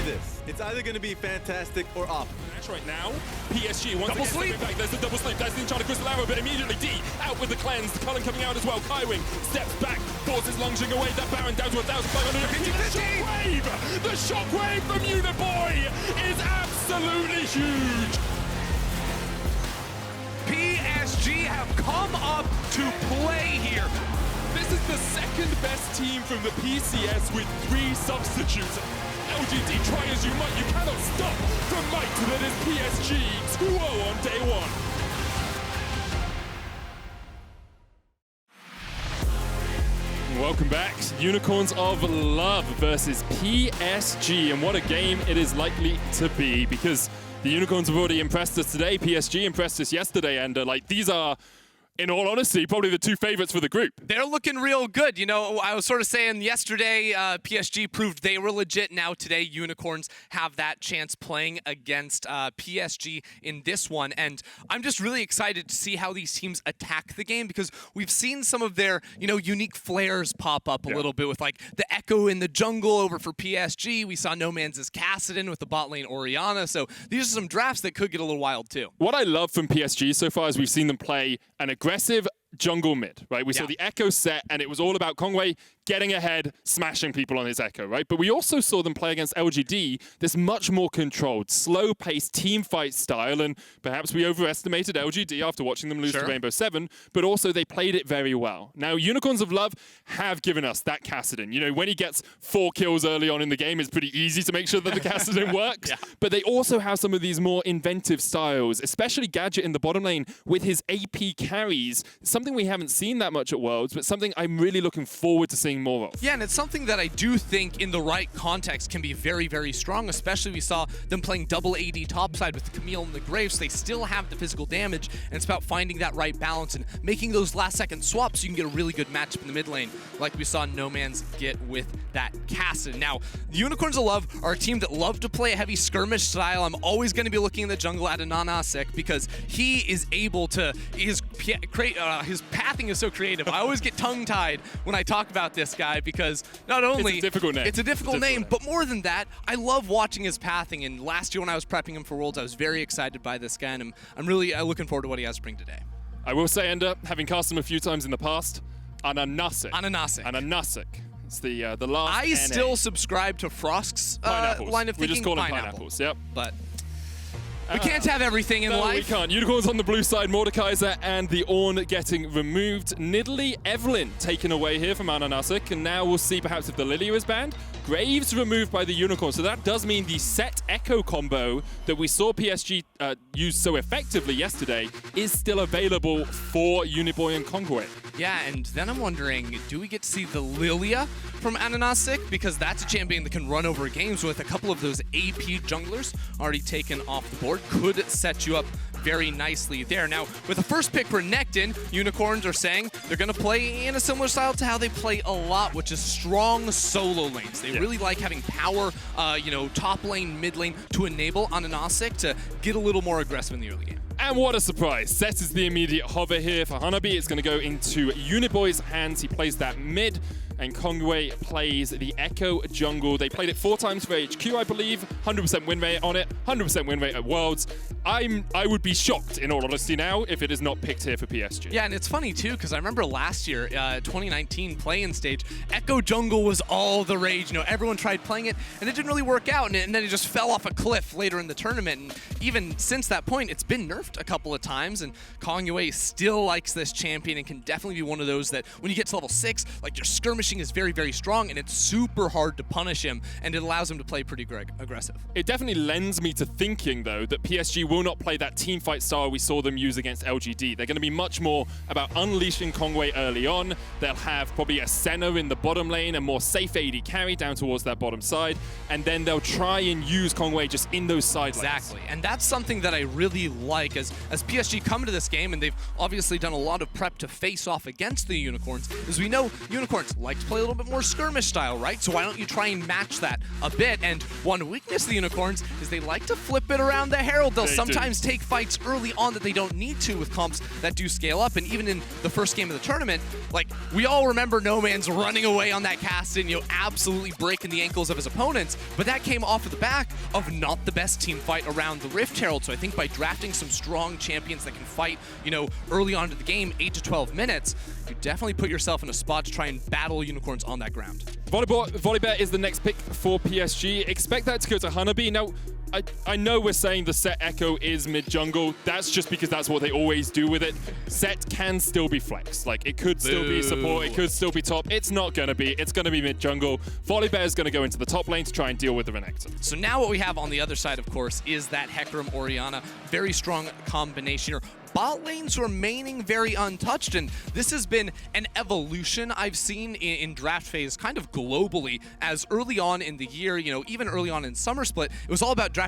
this. It's either going to be fantastic or up. Right now, PSG once again stepping back. There's the double sleep. There's the enchanted crystal arrow, but immediately D out with the cleanse. The Cullen coming out as well. Kaiwing steps back, forces lunging away. That Baron down to 1,550. The shockwave from Uniboy is absolutely huge. PSG have come up to play here. This is the second best team from the PCS with 3 substitutes. LGD, try as you might, you cannot stop the might that is PSG 2-0 on day 1. Welcome back. Unicorns of Love versus PSG, and what a game it is likely to be, because the Unicorns have already impressed us today. PSG impressed us yesterday, and these are, in all honesty, probably the 2 favorites for the group. They're looking real good. You know, I was sort of saying yesterday, PSG proved they were legit. Now today, Unicorns have that chance playing against PSG in this one. And I'm just really excited to see how these teams attack the game, because we've seen some of their, unique flares pop up a little bit with like the Ekko in the jungle over for PSG. We saw Nomanz's Kassadin with the bot lane Orianna. So these are some drafts that could get a little wild too. What I love from PSG so far is we've seen them play an aggressive jungle mid, right? We saw the Ekko set, and it was all about Kongyue getting ahead, smashing people on his Ekko, right? But we also saw them play against LGD, this much more controlled, slow-paced team fight style, and perhaps we overestimated LGD after watching them lose to Rainbow 7, but also they played it very well. Now, Unicorns of Love have given us that Kassadin. When he gets 4 kills early on in the game, it's pretty easy to make sure that the Kassadin works, but they also have some of these more inventive styles, especially Gadget in the bottom lane with his AP carries, something we haven't seen that much at Worlds, but something I'm really looking forward to seeing more of. Yeah, and it's something that I do think in the right context can be very, very strong, especially we saw them playing double AD topside with Camille and the Graves. They still have the physical damage, and it's about finding that right balance and making those last-second swaps so you can get a really good matchup in the mid lane, like we saw Nomanz get with that Kassadin. Now, the Unicorns of Love are a team that love to play a heavy skirmish style. I'm always going to be looking in the jungle at AHaHaCiK because he is able to, his pathing is so creative. I always get tongue-tied when I talk about this guy because not only it's a difficult name, but more than that, I love watching his pathing. And last year when I was prepping him for Worlds, I was very excited by this guy, and I'm really looking forward to what he has to bring today. I will say, Ender, having cast him a few times in the past, AHaHaCiK. It's the last I still subscribe to Frost's line of thinking. We just call them pineapples, yep. But we can't have everything in life. No, we can't. Unicorns on the blue side, Mordekaiser and the Ornn getting removed. Nidalee, Evelynn taken away here from AHaHaCiK, and now we'll see perhaps if the Lilia is banned. Graves removed by the Unicorn, so that does mean the Sett Ekko combo that we saw PSG use so effectively yesterday is still available for Uniboy and Kongyue. Yeah, and then I'm wondering, do we get to see the Lilia from AHaHaCiK? Because that's a champion that can run over games with a couple of those AP junglers already taken off the board. Could set you up very nicely there. Now, with the first pick for Renekton, Unicorns are saying they're going to play in a similar style to how they play a lot, which is strong solo lanes. They really like having power, top lane, mid lane to enable AHaHaCiK to get a little more aggressive in the early game. And what a surprise. Sett is the immediate hover here for Hanabi. It's going to go into Uniboy's hands. He plays that mid, and Kongyue plays the Ekko jungle. They played it 4 times for HQ, I believe. 100% win rate on it, 100% win rate at Worlds. I would be shocked, in all honesty now, if it is not picked here for PSG. Yeah, and it's funny, too, because I remember last year, 2019 play-in stage, Ekko jungle was all the rage. Everyone tried playing it, and it didn't really work out, and then it just fell off a cliff later in the tournament. And even since that point, it's been nerfed a couple of times, and Kongyue still likes this champion and can definitely be one of those that when you get to level 6, like your skirmishing is very, very strong, and it's super hard to punish him, and it allows him to play pretty aggressive. It definitely lends me to thinking, though, that PSG will not play that team fight style we saw them use against LGD. They're going to be much more about unleashing Kongyue early on. They'll have probably a Senna in the bottom lane, a more safe AD carry down towards that bottom side, and then they'll try and use Kongyue just in those side lanes. Exactly, and that's something that I really like as PSG come to this game, and they've obviously done a lot of prep to face off against the Unicorns, as we know Unicorns like to play a little bit more skirmish style, right? So why don't you try and match that a bit? And one weakness of the Unicorns is they like to flip it around the Herald. They'll sometimes take fights early on that they don't need to with comps that do scale up, and even in the first game of the tournament, like we all remember Nomanz running away on that cast and, absolutely breaking the ankles of his opponents, but that came off of the back of not the best team fight around the Rift Herald. So I think by drafting some strong champions that can fight, early on into the game, 8 to 12 minutes, you definitely put yourself in a spot to try and battle unicorns on that ground. Volibear is the next pick for PSG. Expect that to go to Hanabi. Now, I know we're saying the Sett Ekko is mid-jungle. That's just because that's what they always do with it. Sett can still be flex. Like, it could still be support, it could still be top. It's not going to be. It's going to be mid-jungle. Volibear is going to go into the top lane to try and deal with the Renekton. So now what we have on the other side, of course, is that Hecarim Orianna. Very strong combination. Bot lanes remaining very untouched, and this has been an evolution I've seen in draft phase kind of globally, as early on in the year, even early on in Summer Split, it was all about drafting,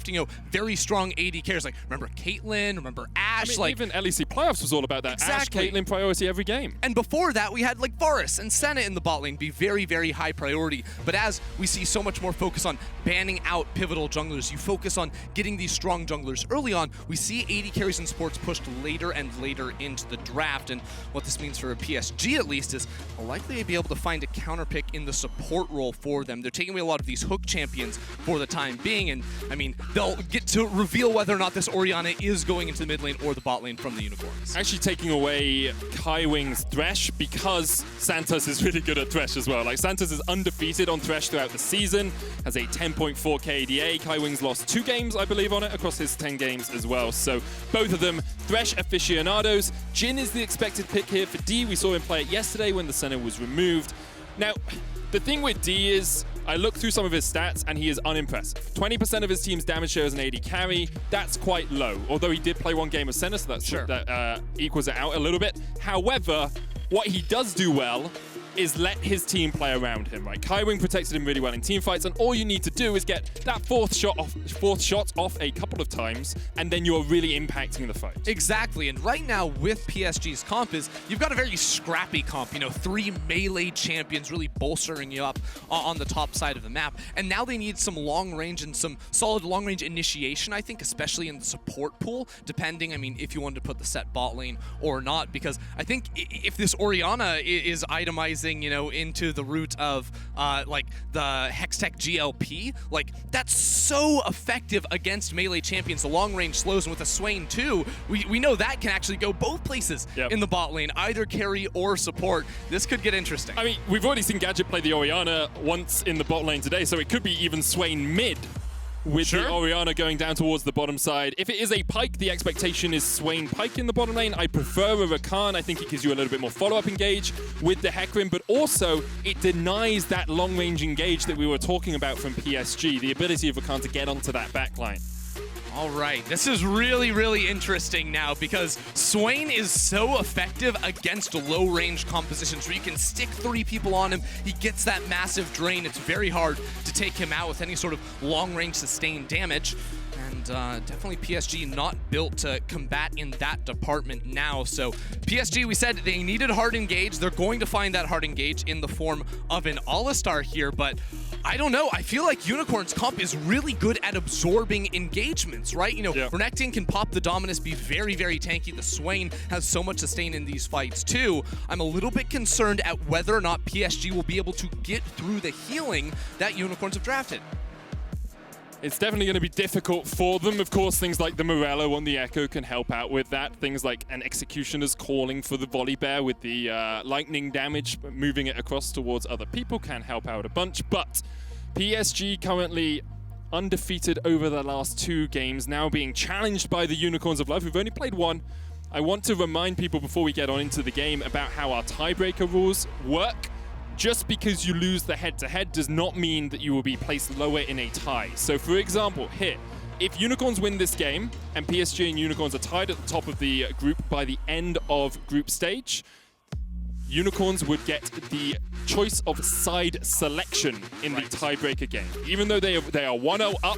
very strong AD carries. Like, remember Caitlyn, remember Ashe. Even LEC Playoffs was all about that. Exactly. Ashe, Caitlyn priority every game. And before that, we had like Varus and Senna in the bot lane be very, very high priority. But as we see so much more focus on banning out pivotal junglers, you focus on getting these strong junglers early on, we see AD carries and supports pushed later and later into the draft. And what this means for PSG, at least, is likely to be able to find a counter pick in the support role for them. They're taking away a lot of these hook champions for the time being, and I mean, they'll get to reveal whether or not this Orianna is going into the mid lane or the bot lane from the unicorns. Actually taking away Kaiwing's Thresh, because Santos is really good at Thresh as well. Like, Santos is undefeated on Thresh throughout the season, has a 10.4 KDA. Kaiwing's lost 2 games, I believe, on it across his 10 games as well. So both of them Thresh aficionados. Jhin is the expected pick here for D. We saw him play it yesterday when the center was removed. Now, the thing with D is, I looked through some of his stats and he is unimpressive. 20% of his team's damage share as an AD carry, that's quite low. Although he did play 1 game of center, so that's that equals it out a little bit. However, what he does do well is let his team play around him, right? Kaiwing protected him really well in team fights, and all you need to do is get that fourth shot off a couple of times, and then you're really impacting the fight. Exactly, and right now with PSG's comp is, you've got a very scrappy comp, 3 melee champions really bolstering you up on the top side of the map, and now they need some long range and some solid long range initiation, I think, especially in the support pool, depending, if you wanted to put the Sett bot lane or not, because I think if this Orianna is itemizing into the route of like the Hextech GLP, like that's so effective against melee champions. The long range slows, and with a Swain too, we know that can actually go both places in the bot lane, either carry or support. This could get interesting. We've already seen Gadget play the Orianna once in the bot lane today, so it could be even Swain mid with the Orianna going down towards the bottom side. If it is a Pyke, the expectation is Swain Pyke in the bottom lane. I prefer a Rakan. I think it gives you a little bit more follow-up engage with the Hecarim, but also it denies that long-range engage that we were talking about from PSG, the ability of Rakan to get onto that backline. All right, this is really, really interesting now, because Swain is so effective against low-range compositions where you can stick 3 people on him. He gets that massive drain. It's very hard to take him out with any sort of long-range sustained damage. And definitely PSG not built to combat in that department now. So PSG, we said they needed hard engage. They're going to find that hard engage in the form of an Alistar here, but I don't know. I feel like Unicorn's comp is really good at absorbing engagements, right? Renekton can pop the Dominus, be very, very tanky. The Swain has so much sustain in these fights too. I'm a little bit concerned at whether or not PSG will be able to get through the healing that Unicorns have drafted. It's definitely going to be difficult for them. Of course, things like the Morello on the Ekko can help out with that. Things like an Executioner's calling for the Volibear with the lightning damage, moving it across towards other people can help out a bunch. But PSG currently undefeated over the last 2 games, now being challenged by the Unicorns of Love, who've only played 1. I want to remind people before we get on into the game about how our tiebreaker rules work. Just because you lose the head-to-head does not mean that you will be placed lower in a tie. So for example, here, if Unicorns win this game and PSG and Unicorns are tied at the top of the group by the end of group stage, Unicorns would get the choice of side selection in the tiebreaker game. Even though they are 1-0 up,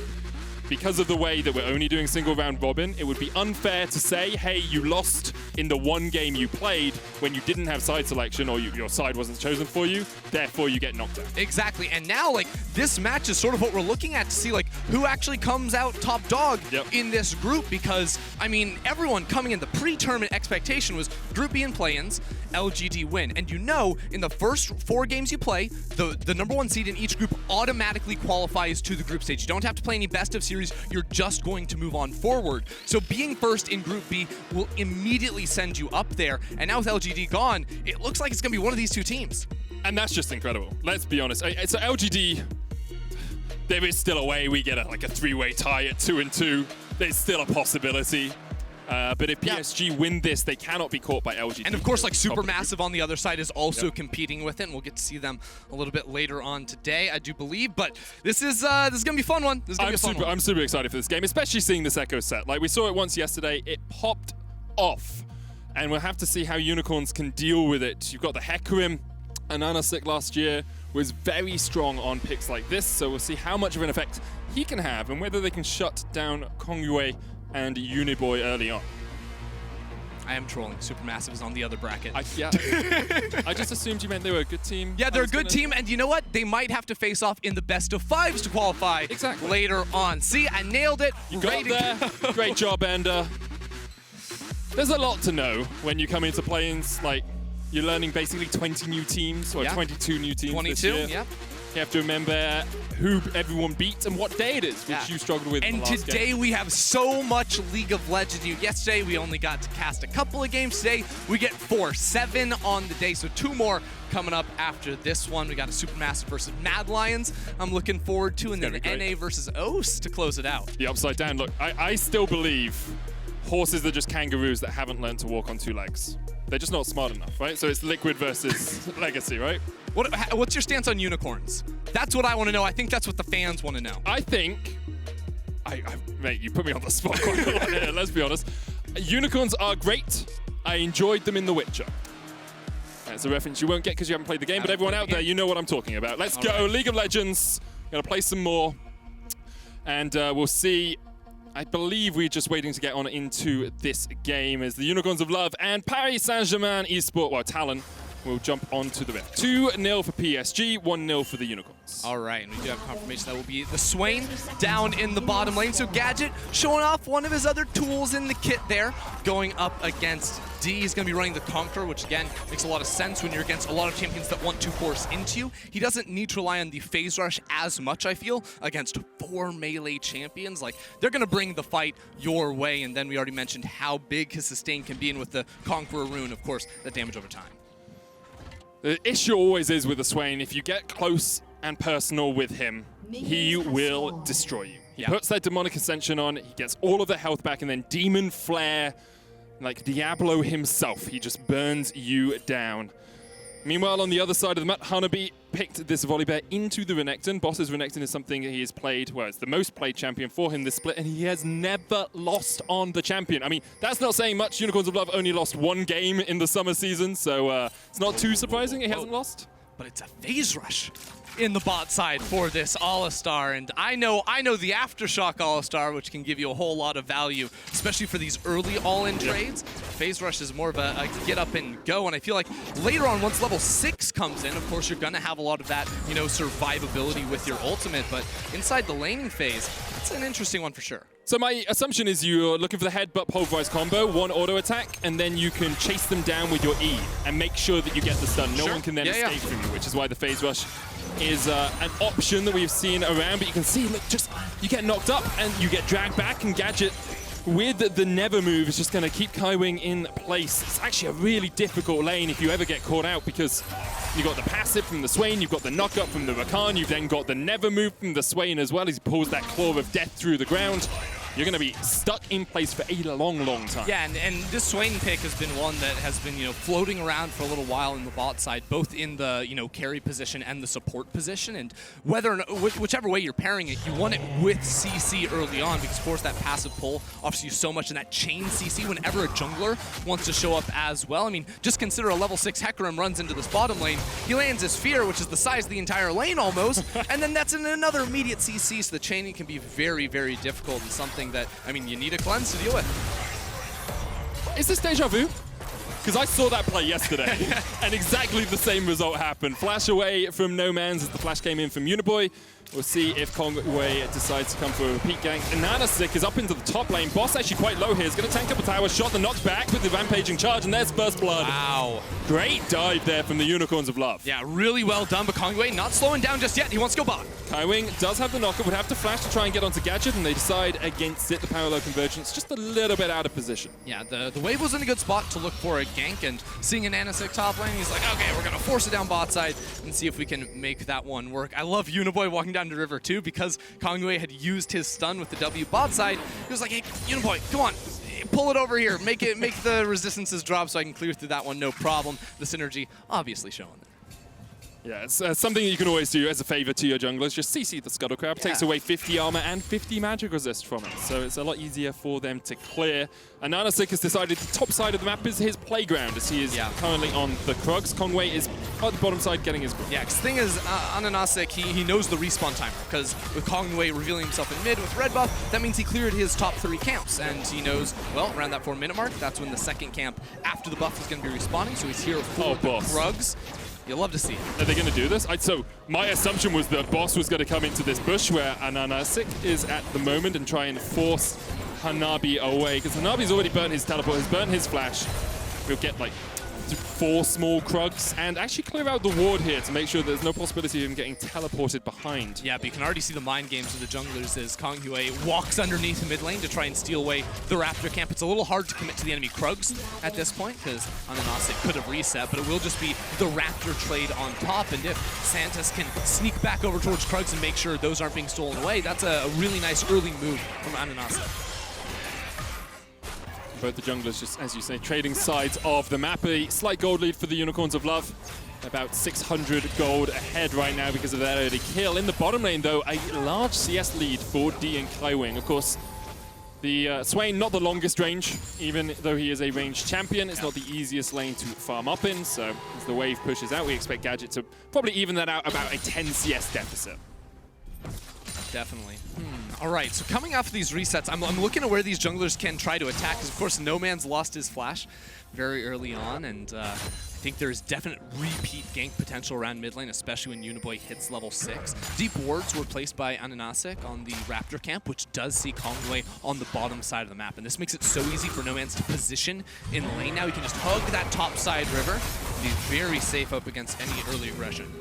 because of the way that we're only doing single round robin, it would be unfair to say, hey, you lost in the one game you played when you didn't have side selection or your side wasn't chosen for you, therefore you get knocked out. Exactly, and now like this match is sort of what we're looking at to see like who actually comes out top dog in this group, because I mean everyone coming in the pre-tournament expectation was Group B and play-ins, LGD win, and you know in the first 4 games you play, the #1 seed in each group automatically qualifies to the group stage. You don't have to play any best of series, you're just going to move on forward. So being first in Group B will immediately send you up there, and now with LGD gone, it looks like it's going to be one of these 2 teams. And that's just incredible. Let's be honest. So LGD, there is still a way we get like a 3-way tie at 2-2. There's still a possibility. But if PSG win this, they cannot be caught by LGD. And of course, like Supermassive on the other side is also competing with it, and we'll get to see them a little bit later on today, I do believe. But this is gonna be a fun one. I'm super excited for this game, especially seeing this Ekko set. Like we saw it once yesterday, it popped off, and we'll have to see how Unicorns can deal with it. You've got the Hecarim, and AHaHaCiK last year was very strong on picks like this, so we'll see how much of an effect he can have and whether they can shut down Kongyue and Uniboy early on. I am trolling. Supermassive is on the other bracket. I just assumed you meant they were a good team. Yeah, they're a good team, and you know what? They might have to face off in the best of 5s to qualify later on. See, I nailed it. You got there. Great job, Ender. There's a lot to know when you come into play-ins. Like, you're learning basically 20 new teams, or 22 new teams 22, this year. yeah. You have to remember who everyone beat and what day it is, which you struggled with in the last today game. we have so much League of Legends. Yesterday we only got to cast a couple of games. Today we get 4, 7 on the day, so 2 more coming up after this one. We got a Supermassive versus Mad Lions I'm looking forward to, and then NA versus OS to close it out. The upside down. Look, I still believe horses are just kangaroos that haven't learned to walk on 2 legs. They're just not smart enough, right? So it's Liquid versus Legacy, right? What's your stance on unicorns? That's what I want to know. I think that's what the fans want to know. I think, mate, you put me on the spot quite a lot here, let's be honest. Unicorns are great. I enjoyed them in The Witcher. That's a reference you won't get because you haven't played the game, but everyone out there, you know what I'm talking about. Let's go, League of Legends. Gonna play some more, and we'll see. I believe we're just waiting to get on into this game as the Unicorns of Love and Paris Saint-Germain eSport, well, Talon, will jump onto the ref. 2-0 for PSG, 1-0 for the Unicorns. All right, and we do have confirmation that will be the Swain down in the bottom lane. So Gadget showing off one of his other tools in the kit there, going up against D. He's going to be running the Conqueror, which again makes a lot of sense when you're against a lot of champions that want to force into you. He doesn't need to rely on the phase rush as much, I feel, against 4 melee champions. Like, they're going to bring the fight your way, and then we already mentioned how big his sustain can be, and with the Conqueror rune, of course, the damage over time. The issue always is with the Swain, if you get close and personal with him, he will destroy you. He puts that Demonic Ascension on, he gets all of the health back, and then Demon Flare, like Diablo himself, he just burns you down. Meanwhile, on the other side of the map, Hanabi picked this Volibear into the Renekton. Boss's Renekton is something he has played, well, it's the most played champion for him this split, and he has never lost on the champion. I mean, that's not saying much. Unicorns of Love only lost 1 game in the summer season, so it's not too surprising he hasn't lost. But it's a phase rush in the bot side for this Alistar, and I know the Aftershock Alistar, which can give you a whole lot of value, especially for these early all-in trades. Phase rush is more of a get up and go, and I feel like later on, once level 6 comes in, of course you're gonna have a lot of that, you know, survivability with your ultimate, but inside the laning phase, it's an interesting one for sure. So my assumption is you're looking for the headbutt pulverize combo, 1 auto attack, and then you can chase them down with your E and make sure that you get the stun. No one can then escape from you, which is why the phase rush is an option that we've seen around. But you can see, look, just you get knocked up and you get dragged back, and Gadget with the never move is just going to keep Kaiwing in place. It's actually a really difficult lane if you ever get caught out, because you've got the passive from the Swain, you've got the knock-up from the Rakan, you've then got the never move from the Swain as well as he pulls that Claw of Death through the ground. you're going to be stuck in place for a long, long time. Yeah, and this Swain pick has been one that has been, floating around for a little while in the bot side, both in the, carry position and the support position. And whether or not, whichever way you're pairing it, you want it with CC early on because, of course, that passive pull offers you so much in that chain CC whenever a jungler wants to show up as well. I mean, just consider a level 6 Hecarim runs into this bottom lane. He lands his Fear, which is the size of the entire lane almost, and then that's in another immediate CC, so the chaining can be very, very difficult and something that, you need a cleanse to deal with. Is this deja vu? Because I saw that play yesterday, and exactly the same result happened. Flash away from Nomanz as the flash came in from Uniboy. We'll see if Kongyue decides to come for a repeat gank. And AHaHaCiK is up into the top lane. Boss actually quite low here. He's going to tank up a tower, shot the knocked back with the rampaging charge, and there's first blood. Wow. Great dive there from the Unicorns of Love. Yeah, really well done, but Kongyue not slowing down just yet. He wants to go bot. Kaiwing does have the knocker, would have to flash to try and get onto Gadget, and they decide against it. The parallel convergence just a little bit out of position. Yeah, the wave was in a good spot to look for a gank, and seeing an AHaHaCiK top lane, he's like, okay, we're going to force it down bot side and see if we can make that one work. I love Uniboy walking down the river too, because Kongyue had used his stun with the W bot side. He was like, hey, Uniboy, come on. Pull it over here. Make the resistances drop so I can clear through that one, no problem. The synergy obviously showing there. Yeah, it's something you can always do as a favor to your junglers. Just CC the Scuttle Crab, takes away 50 armor and 50 magic resist from it. So it's a lot easier for them to clear. And AHaHaCiK has decided the top side of the map is his playground, as he is currently on the Krugs. Kongyue is at the bottom side getting his grip. Yeah, because the thing is, AHaHaCiK, he knows the respawn timer, because with Kongyue revealing himself in mid with red buff, that means he cleared his top 3 camps, and he knows, well, around that 4-minute mark, that's when the second camp after the buff is going to be respawning, so he's here for the Krugs. You'll love to see it. Are they going to do this? So my assumption was that Boss was going to come into this bush where AHaHaCiK is at the moment and try and force Hanabi away, because Hanabi's already burnt his teleport, has burnt his flash. We'll get like 4 small Krugs and actually clear out the ward here to make sure there's no possibility of him getting teleported behind. Yeah, but you can already see the mind games of the junglers as Kongyue walks underneath the mid lane to try and steal away the Raptor camp. It's a little hard to commit to the enemy Krugs at this point because AHaHaCiK could have reset, but it will just be the Raptor trade on top. And if Santos can sneak back over towards Krugs and make sure those aren't being stolen away, that's a really nice early move from AHaHaCiK. Both the junglers, just as you say, trading sides of the map. A slight gold lead for the Unicorns of Love. About 600 gold ahead right now because of that early kill. In the bottom lane, though, a large CS lead for D and Kaiwing. Of course, the Swain, not the longest range, even though he is a ranged champion. It's not the easiest lane to farm up in. So as the wave pushes out, we expect Gadget to probably even that out about a 10 CS deficit. Definitely. All right, so coming off of these resets, I'm looking at where these junglers can try to attack, because of course Nomanz lost his flash very early on, and I think there's definite repeat gank potential around mid lane, especially when Uniboy hits level 6. Deep wards were placed by AHaHaCiK on the Raptor camp, which does see Kongyue on the bottom side of the map, and this makes it so easy for Nomanz to position in lane. Now he can just hug that top side river, be very safe up against any early aggression.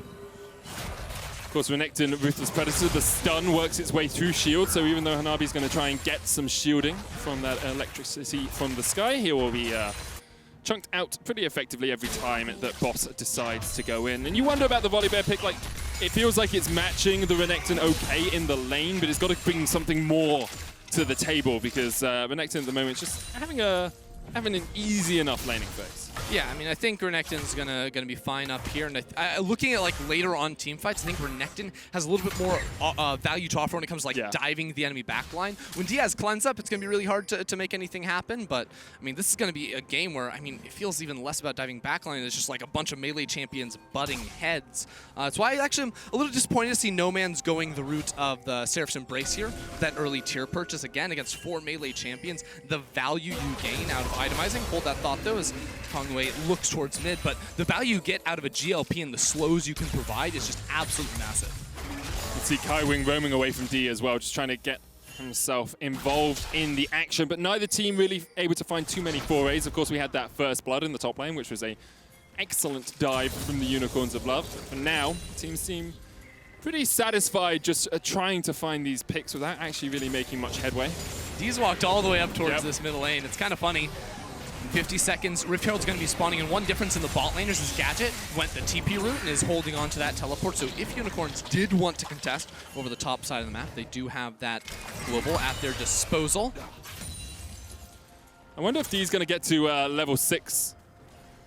Of course, Renekton, Ruthless Predator, the stun works its way through shield, so even though Hanabi's going to try and get some shielding from that electricity from the sky, he will be chunked out pretty effectively every time that Boss decides to go in. And you wonder about the Volibear pick, like, it feels like it's matching the Renekton okay in the lane, but it's got to bring something more to the table, because Renekton at the moment is just having an easy enough laning phase. Yeah, I mean, I think Renekton's gonna be fine up here, and looking at like later on team fights, I think Renekton has a little bit more value to offer when it comes to like diving the enemy backline. When Diaz cleans up, it's gonna be really hard to make anything happen. But I mean, this is gonna be a game where, I mean, it feels even less about diving backline. It's just like a bunch of melee champions butting heads. That's why I actually am a little disappointed to see Nomanz going the route of the Seraph's Embrace here. That early tier purchase again against 4 melee champions. The value you gain out of itemizing. Hold that thought though, as Kongyue looks towards mid, but the value you get out of a GLP and the slows you can provide is just absolutely massive. You see Kaiwing roaming away from D as well, just trying to get himself involved in the action, but neither team really able to find too many forays. Of course, we had that first blood in the top lane, which was a excellent dive from the Unicorns of Love. And now, teams seem pretty satisfied just trying to find these picks without actually really making much headway. D's walked all the way up towards this middle lane. It's kind of funny. 50 seconds, Rift Herald's going to be spawning, and one difference in the bot laners is Gadget went the TP route and is holding on to that teleport. So if Unicorns did want to contest over the top side of the map, they do have that global at their disposal. I wonder if D's going to get to level 6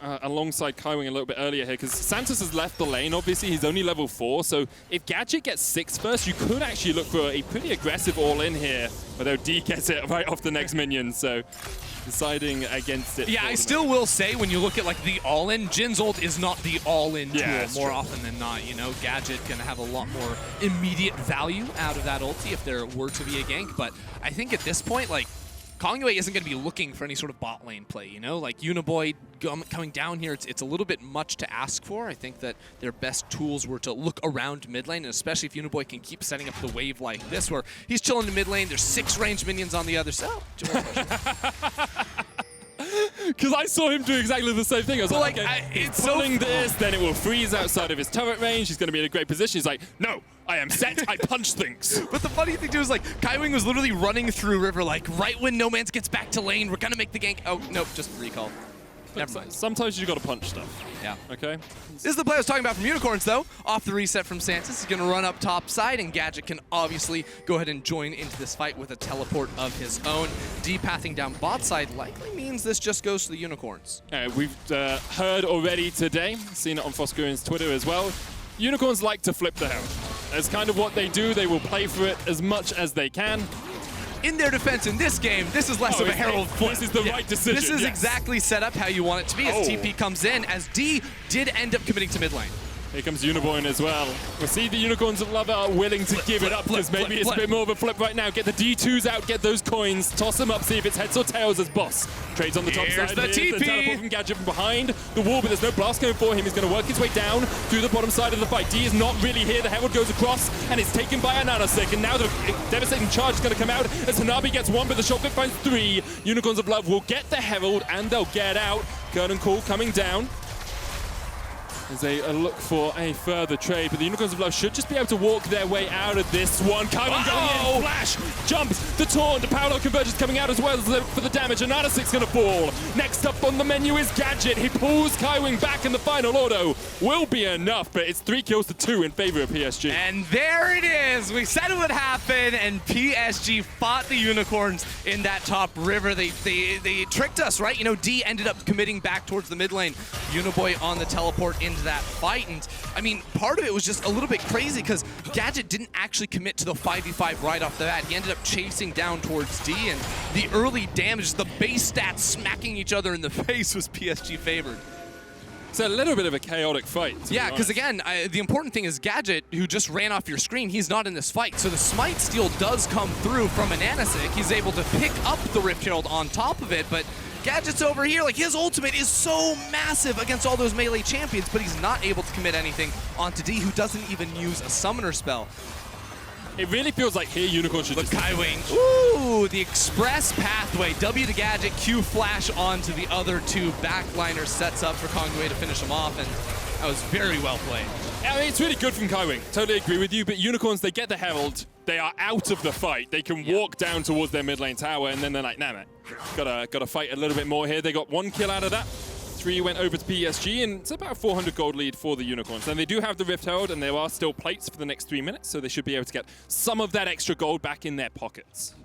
alongside Kaiwing a little bit earlier here, because Santos has left the lane, obviously. He's only level 4, so if Gadget gets 6 first, you could actually look for a pretty aggressive all-in here, although D gets it right off the next minion, so deciding against it. Yeah, I still will say, when you look at like the all-in, Jhin's ult is not the all-in tool more often than not. You know, Gadget gonna have a lot more immediate value out of that ulti if there were to be a gank, but I think at this point, like, Kongyue isn't going to be looking for any sort of bot lane play, you know? Like, Uniboy coming down here, it's a little bit much to ask for. I think that their best tools were to look around mid lane, and especially if Uniboy can keep setting up the wave like this, where he's chilling in mid lane, there's 6 ranged minions on the other side. Because I saw him do exactly the same thing. I was like, okay, it's pulling this, then it will freeze outside of his turret range. He's going to be in a great position. He's like, no, I am Sett. I punch things. But the funny thing too is, like, Kaiwing was literally running through river, like, right when Nomanz gets back to lane, we're going to make the gank. Oh, nope, just recall. Never mind. Sometimes you got to punch stuff. Yeah. Okay. This is the play I was talking about from Unicorns, though. Off the reset from Santos, he's going to run up top side, and Gadget can obviously go ahead and join into this fight with a teleport of his own. D-pathing down bot side likely means this just goes to the Unicorns. We've heard already today, seen it on Foscurian's Twitter as well, Unicorns like to flip the Herald. That's kind of what they do. They will play for it as much as they can. In their defense, in this game, this is less of a Herald flip. This is the right decision. This is exactly set up how you want it to be as TP comes in, as D did end up committing to mid lane. Here comes Uniboy as well. We'll see the Unicorns of Love are willing to give it up, because maybe it's a bit more of a flip right now. Get the D2s out, get those coins, toss them up, see if it's heads or tails as Boss trades on the top side. The TP. The teleport from Gadget from behind the wall, but there's no blast going for him. He's going to work his way down through the bottom side of the fight. D is not really here. The Herald goes across, and it's taken by AHaHaCiK, and now the devastating charge is going to come out as Hanabi gets 1, but the shot finds 3. Unicorns of Love will get the Herald, and they'll get out. Curtain Call coming down as they look for a further trade, but the Unicorns of Love should just be able to walk their way out of this one. Kaiwing going in, flash, jumps, the taunt, the power convergence coming out as well for the damage. AHaHaCiK's gonna fall. Next up on the menu is Gadget. He pulls Kaiwing back, and the final auto will be enough, but it's 3 kills to 2 in favor of PSG. And there it is. We said it would happen, and PSG fought the Unicorns in that top river. They tricked us, right? You know, D ended up committing back towards the mid lane. Uniboy on the teleport into that fight, and I mean, part of it was just a little bit crazy because Gadget didn't actually commit to the 5v5 right off the bat. He ended up chasing down towards D, and the early damage, the base stats smacking each other in the face, was PSG favored. It's a little bit of a chaotic fight. Yeah, because again, the important thing is Gadget, who just ran off your screen, he's not in this fight. So the Smite Steal does come through from AHaHaCiK. He's able to pick up the Rift Herald on top of it, but Gadget's over here, like, his ultimate is so massive against all those melee champions, but he's not able to commit anything onto D, who doesn't even use a summoner spell. It really feels like here Unicorn should just... Kaiwing. Ooh, the express pathway. W to Gadget, Q flash onto the other 2 backliners, sets up for Kongyue to finish him off, and that was very well played. I mean, it's really good from Kaiwing. Totally agree with you, but Unicorns, they get the Herald. They are out of the fight. They can walk down towards their mid lane tower, and then they're like, nah, man, gotta fight a little bit more here. They got 1 kill out of that. 3 went over to PSG, and it's about a 400 gold lead for the Unicorns. And they do have the Rift Herald, and there are still plates for the next 3 minutes, so they should be able to get some of that extra gold back in their pockets.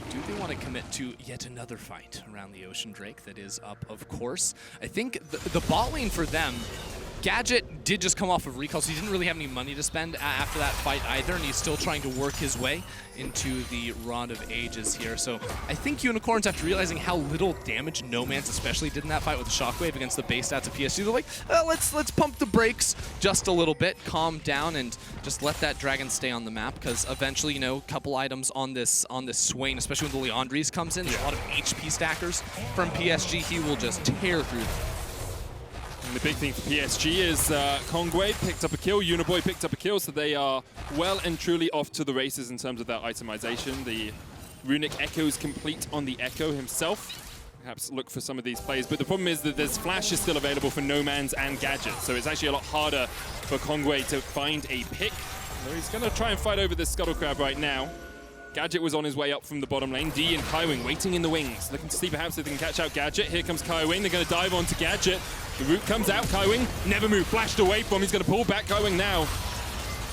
Do they want to commit to yet another fight around the Ocean Drake that is up, of course? I think the bot lane for them, Gadget did just come off of recall, so he didn't really have any money to spend after that fight either, and he's still trying to work his way into the Rod of Ages here. So I think Unicorns, after realizing how little damage Nomanz especially did in that fight with the Shockwave against the base stats of PSG, they're like, let's pump the brakes just a little bit, calm down, and just let that dragon stay on the map, because eventually, you know, a couple items on this Swain, especially when the Leandries comes in, there's a lot of HP stackers from PSG, he will just tear through them. And the big thing for PSG is Kongyue picked up a kill, Uniboy picked up a kill, so they are well and truly off to the races in terms of their itemization. The Runic Ekko is complete on the Ekko himself. Perhaps look for some of these plays, but the problem is that there's Flash is still available for Nomanz and Gadget, so it's actually a lot harder for Kongyue to find a pick. So he's going to try and fight over this Scuttle Crab right now. Gadget was on his way up from the bottom lane. D and Kaiwing waiting in the wings, looking to see perhaps if they can catch out Gadget. Here comes Kaiwing. They're going to dive onto Gadget. The root comes out. Kaiwing never moved, flashed away from. He's going to pull back Kaiwing now.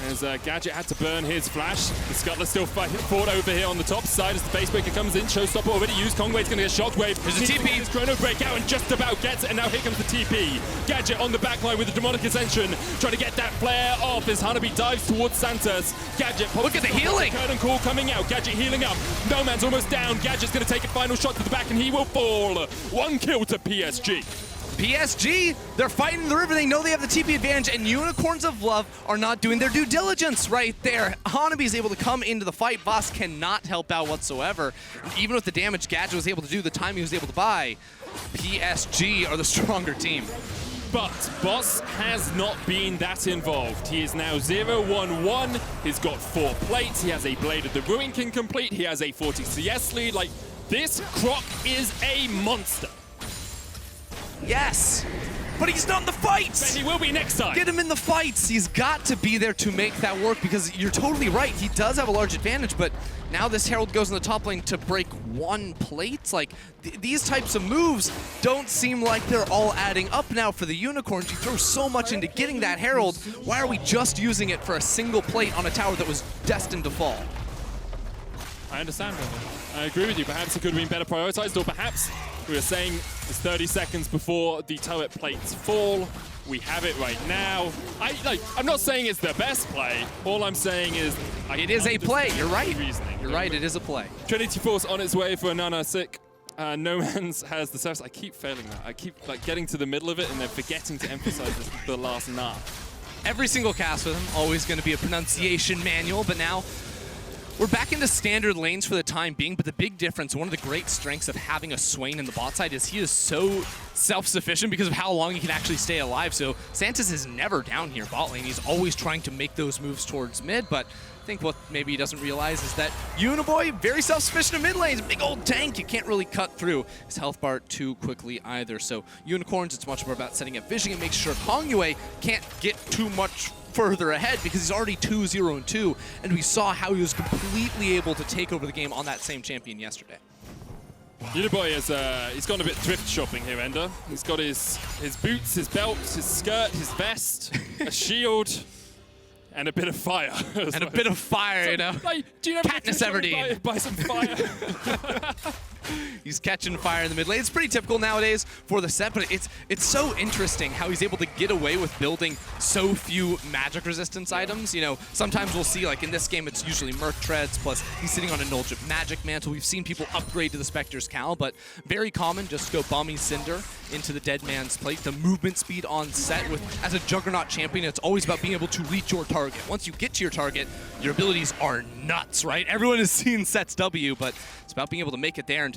As Gadget had to burn his flash. The Scuttler still fought over here on the top side as the base breaker comes in. Showstopper already used. Kongwe's going to get Shockwave. There's a TP. His Chrono Breakout and just about gets it. And now here comes the TP. Gadget on the backline with the Demonic Ascension. Trying to get that flare off as Hanabi dives towards Santos. Gadget. Look at the healing. Curtain call coming out. Gadget healing up. Nomanz almost down. Gadget's going to take a final shot to the back and he will fall. 1 kill to PSG. PSG, they're fighting the river. They know they have the TP advantage, and Unicorns of Love are not doing their due diligence right there. Hanabi is able to come into the fight. Boss cannot help out whatsoever. And even with the damage Gadget was able to do, the time he was able to buy, PSG are the stronger team. But Boss has not been that involved. He is now 0-1-1. He's got 4 plates. He has a Blade of the Ruin King complete. He has a 40 CS lead. Like, this Croc is a monster. Yes, but he's not in the fights. But he will be next time. Get him in the fights. He's got to be there to make that work because you're totally right. He does have a large advantage, but now this Herald goes in the top lane to break 1 plate. Like, these types of moves don't seem like they're all adding up now for the Unicorns. You throw so much into getting that Herald. Why are we just using it for a single plate on a tower that was destined to fall? I understand, brother. I agree with you. Perhaps it could have been better prioritized, or perhaps we were saying it's 30 seconds before the turret plates fall. We have it right now. I'm not saying it's the best play. All I'm saying is it is a play. You're right. Reasoning. You're right. It is a play. Trinity Force on its way for AHaHaCiK. Nomanz has the service. I keep failing that. I keep getting to the middle of it and then forgetting to emphasize the last "na." Every single cast with him, always going to be a pronunciation manual, but now we're back into standard lanes for the time being, but the big difference, one of the great strengths of having a Swain in the bot side is he is so self-sufficient because of how long he can actually stay alive. So Santos is never down here bot lane. He's always trying to make those moves towards mid, but I think what maybe he doesn't realize is that Uniboy, very self-sufficient in mid lane. He's a big old tank. You can't really cut through his health bar too quickly either. So Unicorns, it's much more about setting up vision and making sure Kongyue can't get too much further ahead because he's already 2-0-2, and we saw how he was completely able to take over the game on that same champion yesterday. Uniboy is he's gone a bit thrift shopping here, Ender. He's got his boots, his belt, his skirt, his vest, a shield, and a bit of fire. And a bit of fire, you know. Like, do you never Katniss Everdeen. buy some fire? He's catching fire in the mid lane. It's pretty typical nowadays for the Sett, but it's so interesting how he's able to get away with building so few magic resistance items. You know, sometimes we'll see, like in this game, it's usually Merc Treads, plus he's sitting on a Indulgent Magic Mantle. We've seen people upgrade to the Spectre's Cal, but very common, just go Bummy Cinder into the Dead Man's Plate. The movement speed on Sett, as a Juggernaut champion, it's always about being able to reach your target. Once you get to your target, your abilities are nuts, right? Everyone has seen Sett's W, but it's about being able to make it there, and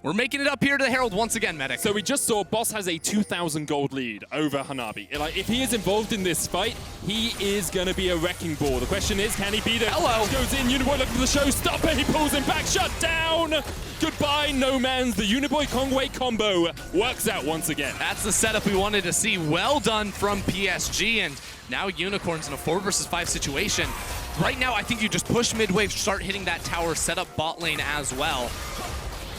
we're making it up here to the Herald once again, Medic. So we just saw Boss has a 2,000 gold lead over Hanabi. Like, if he is involved in this fight, he is going to be a wrecking ball. The question is, can he be there? Hello. Goes in, Uniboy looking for the showstopper. He pulls him back, shut down. Goodbye, Nomanz. The Uniboy Kongyue combo works out once again. That's the setup we wanted to see. Well done from PSG, and now Unicorns in a 4 versus 5 situation. Right now, I think you just push mid-wave, start hitting that tower, set up bot lane as well.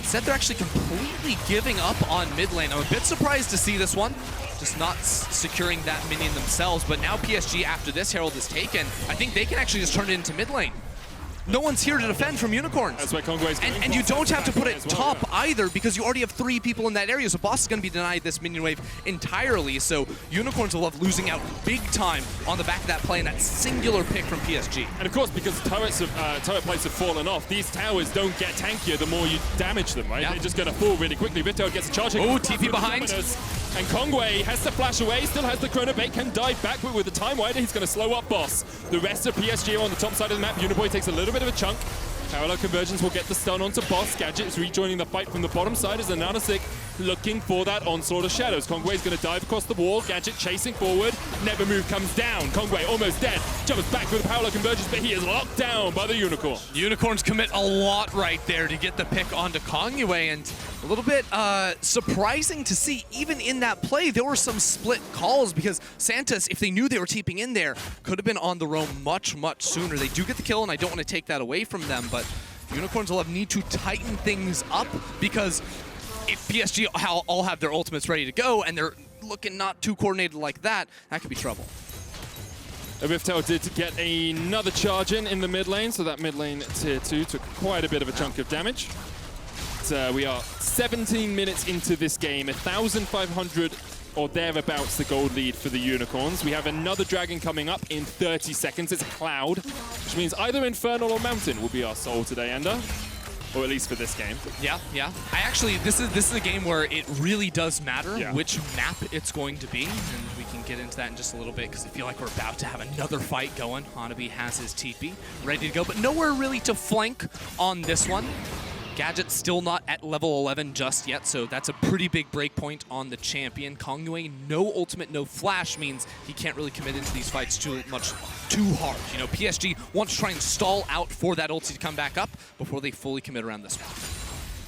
Sett, they're actually completely giving up on mid lane. I'm a bit surprised to see this one, just not securing that minion themselves, but now PSG, after this Herald is taken, I think they can actually just turn it into mid lane. No one's here to defend from Unicorns. That's why Kongwe's going and you don't have to put it top yeah. either, because you already have 3 people in that area, so Boss is going to be denied this minion wave entirely, so Unicorns will love losing out big time on the back of that play and that singular pick from PSG. And of course, because turret plates have fallen off, these towers don't get tankier the more you damage them, right? Yep. They're just going to fall really quickly. Vito gets a charge. Oh, TP behind. And Kongyue has to flash away, still has the chrono bait, can dive back, but with the time wider, he's going to slow up Boss. The rest of PSG are on the top side of the map. Uniboy takes a little bit of a chunk. Parallel conversions will get the stun onto Boss. Gadget is rejoining the fight from the bottom side as AHaHaCiK looking for that onslaught of shadows. Kongyue is going to dive across the wall. Gadget chasing forward. Never Move comes down. Kongyue almost dead. Jumps back with the parallel conversions, but he is locked down by the Unicorn. Unicorns commit a lot right there to get the pick onto Kongyue, and a little bit surprising to see, even in that play, there were some split calls because Santos, if they knew they were TPing in there, could have been on the roam much, much sooner. They do get the kill, and I don't want to take that away from them, but Unicorns will need to tighten things up, because if PSG all have their ultimates ready to go and they're looking not too coordinated like that, that could be trouble. Riftel did get another charge in the mid lane, so that mid lane tier 2 took quite a bit of a chunk of damage. So we are 17 minutes into this game, 1,500 or thereabouts the gold lead for the Unicorns. We have another dragon coming up in 30 seconds. It's Cloud, which means either Infernal or Mountain will be our soul today, Ender. Or at least for this game. Yeah. This is a game where it really does matter which map it's going to be, and we can get into that in just a little bit because I feel like we're about to have another fight going. Hanabi has his TP ready to go, but nowhere really to flank on this one. Gadget still not at level 11 just yet, so that's a pretty big break point on the champion. Kongyue, no ultimate, no flash means he can't really commit into these fights too hard. You know, PSG wants to try and stall out for that ulti to come back up before they fully commit around this one.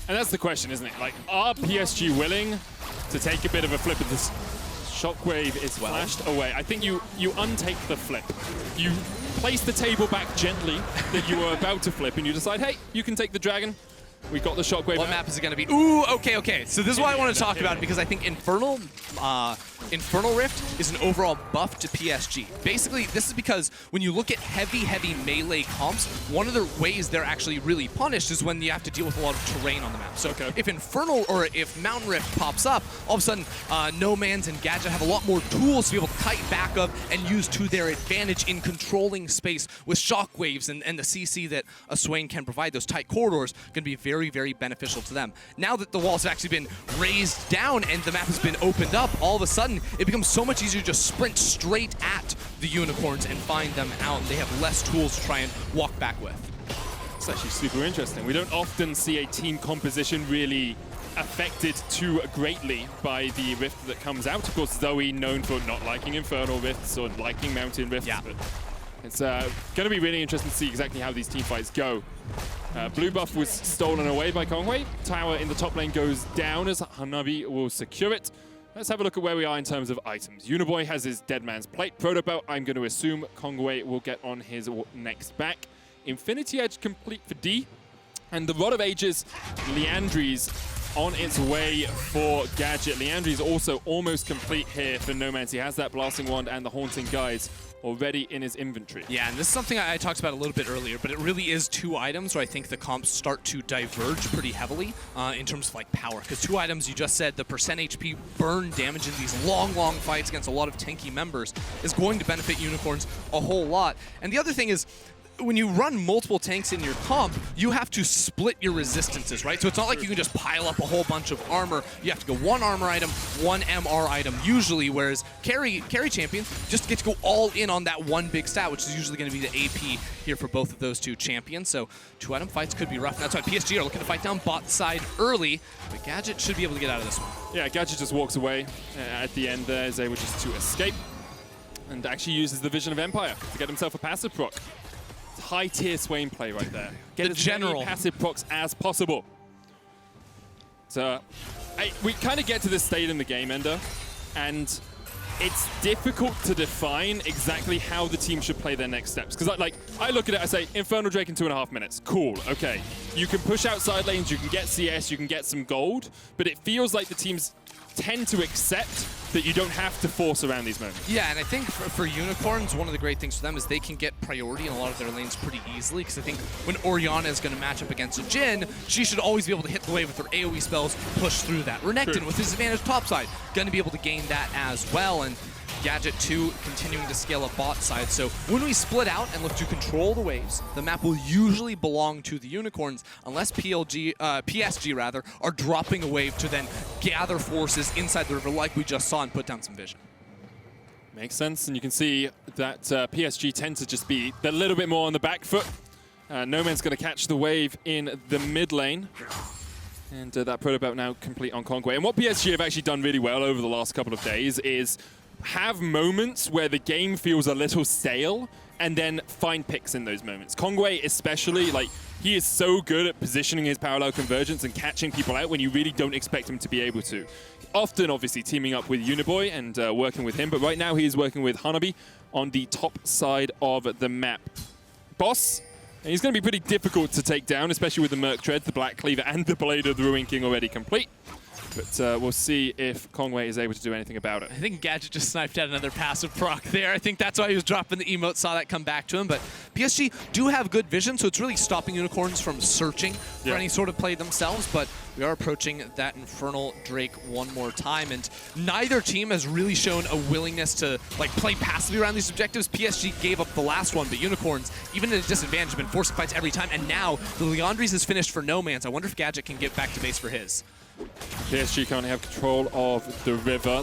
And that's the question, isn't it? Like, are PSG willing to take a bit of a flip of this? Shockwave is flashed away. I think you untake the flip. You place the table back gently that you were about to flip, and you decide, hey, you can take the dragon. We got the Shockwave. What map is it going to be? Ooh, okay. So this is why I want to talk about it, because I think Infernal Rift is an overall buff to PSG. Basically, this is because when you look at heavy melee melee comps, one of the ways they're actually really punished is when you have to deal with a lot of terrain on the map. So if Infernal or if Mountain Rift pops up, all of a sudden Nomanz and Gadget have a lot more tools to be able to kite back of and use to their advantage in controlling space with Shockwaves and the CC that a Swain can provide. Those tight corridors going to be very, very beneficial to them. Now that the walls have actually been raised down and the map has been opened up, all of a sudden it becomes so much easier to just sprint straight at the Unicorns and find them out. They have less tools to try and walk back with. It's actually super interesting. We don't often see a team composition really affected too greatly by the rift that comes out. Of course, Zoe known for not liking Infernal Rifts or liking Mountain Rifts. Yeah. But it's going to be really interesting to see exactly how these team fights go. Blue buff was stolen away by Kongyue. Tower in the top lane goes down as Hanabi will secure it. Let's have a look at where we are in terms of items. Uniboy has his Dead Man's Plate. Protobelt, I'm going to assume Kongyue will get on his next back. Infinity Edge complete for D. And the Rod of Ages, Liandry's on its way for Gadget. Liandry's also almost complete here for Nomanz. He has that Blasting Wand and the Haunting Guise already in his inventory. Yeah, and this is something I talked about a little bit earlier, but it really is two items where I think the comps start to diverge pretty heavily in terms of like power. Because two items, you just said, the percent HP burn damage in these long fights against a lot of tanky members is going to benefit Unicorns a whole lot. And the other thing is, when you run multiple tanks in your comp, you have to split your resistances, right? So it's not like you can just pile up a whole bunch of armor. You have to go one armor item, one MR item usually, whereas carry champions just get to go all in on that one big stat, which is usually going to be the AP here for both of those two champions. So two item fights could be rough. And that's why PSG are looking to fight down bot side early, but Gadget should be able to get out of this one. Yeah, Gadget just walks away at the end there, is able just to escape and actually uses the Vision of Empire to get himself a passive proc. High tier Swain play right there. Get as many passive procs as possible. So we kind of get to this state in the game, Ender, and it's difficult to define exactly how the team should play their next steps. Because I look at it, I say, Infernal Drake in 2.5 minutes. Cool, okay. You can push out side lanes, you can get CS, you can get some gold, but it feels like the teams tend to accept that you don't have to force around these moments. Yeah, and I think for Unicorns, one of the great things for them is they can get priority in a lot of their lanes pretty easily, because I think when Orianna is going to match up against a Jhin, she should always be able to hit the wave with her AoE spells, push through that. Renekton, with his advantage topside, going to be able to gain that as well, and Gadget 2 continuing to scale up bot side. So when we split out and look to control the waves, the map will usually belong to the Unicorns, unless PSG are dropping a wave to then gather forces inside the river like we just saw and put down some vision. Makes sense, and you can see that PSG tend to just be a little bit more on the back foot. Noman's going to catch the wave in the mid lane. And that Protobelt now complete on Kongyue. And what PSG have actually done really well over the last couple of days is have moments where the game feels a little stale and then find picks in those moments. Kongyue especially, he is so good at positioning his parallel convergence and catching people out when you really don't expect him to be able to. Often, obviously, teaming up with Uniboy and working with him, but right now he is working with Hanabi on the top side of the map. Boss And he's going to be pretty difficult to take down, especially with the Merc Tread, the Black Cleaver, and the Blade of the Ruin King already complete. But we'll see if Kongyue is able to do anything about it. I think Gadget just sniped out another passive proc there. I think that's why he was dropping the emote, saw that come back to him. But PSG do have good vision, so it's really stopping Unicorns from searching for any sort of play themselves. But we are approaching that Infernal Drake one more time, and neither team has really shown a willingness to play passively around these objectives. PSG gave up the last one, but Unicorns, even at a disadvantage, have been forcing fights every time. And now the Liandry's is finished for Nomanz. I wonder if Gadget can get back to base for his. PSG currently have control of the river.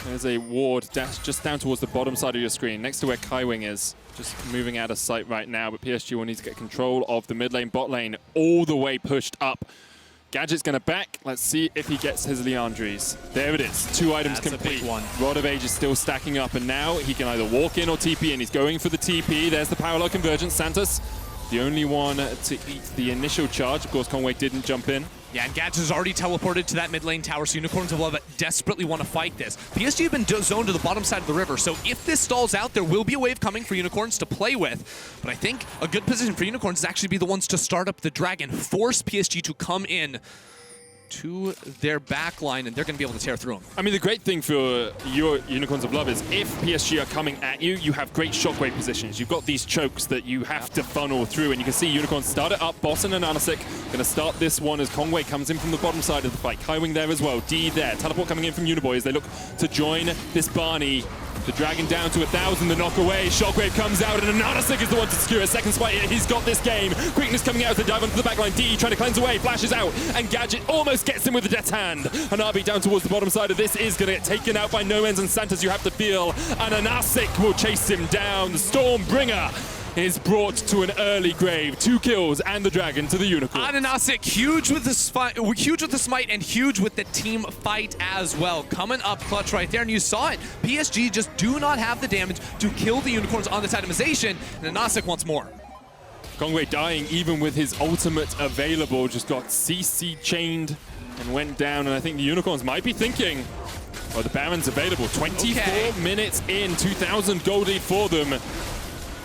There's a ward just down towards the bottom side of your screen, next to where Kaiwing is. Just moving out of sight right now, but PSG will need to get control of the mid lane, bot lane, all the way pushed up. Gadget's going to back. Let's see if he gets his Liandry's. There it is. 2 items complete. That's a big one. Rod of Age is still stacking up, and now he can either walk in or TP, and he's going for the TP. There's the parallel convergence. Santos, the only one to eat the initial charge. Of course, Kongyue didn't jump in. Yeah, and Gadget has already teleported to that mid lane tower, so Unicorns of Love desperately want to fight this. PSG have been zoned to the bottom side of the river, so if this stalls out, there will be a wave coming for Unicorns to play with. But I think a good position for Unicorns is actually be the ones to start up the Dragon, force PSG to come in to their back line, and they're going to be able to tear through them. I mean, the great thing for your Unicorns of Love is if PSG are coming at you, you have great shockwave positions. You've got these chokes that you have to funnel through, and you can see Unicorns start it up. Boss and AHaHaCiK going to start this one as Kongyue comes in from the bottom side of the fight. Kaiwing there as well. D there. Teleport coming in from Uniboy as they look to join this Barney. The Dragon down to 1,000, the knock away. Shockwave comes out, and AHaHaCiK is the one to secure a second spot. He's got this game. Quickness coming out as they dive onto the backline. D trying to cleanse away, flashes out, and Gadget almost gets him with the death hand. Hanabi down towards the bottom side of this is going to get taken out by Nomanz and Santos, you have to feel. And AHaHaCiK will chase him down. The Stormbringer is brought to an early grave. 2 kills and the Dragon to the Unicorn. AHaHaCiK huge with the smite and huge with the team fight as well. Coming up clutch right there, and you saw it. PSG just do not have the damage to kill the Unicorns on this itemization, and AHaHaCiK wants more. Kongyue dying even with his ultimate available, just got CC chained and went down, and I think the Unicorns might be thinking, well, the Baron's available. 24 minutes in, 2,000 gold lead for them.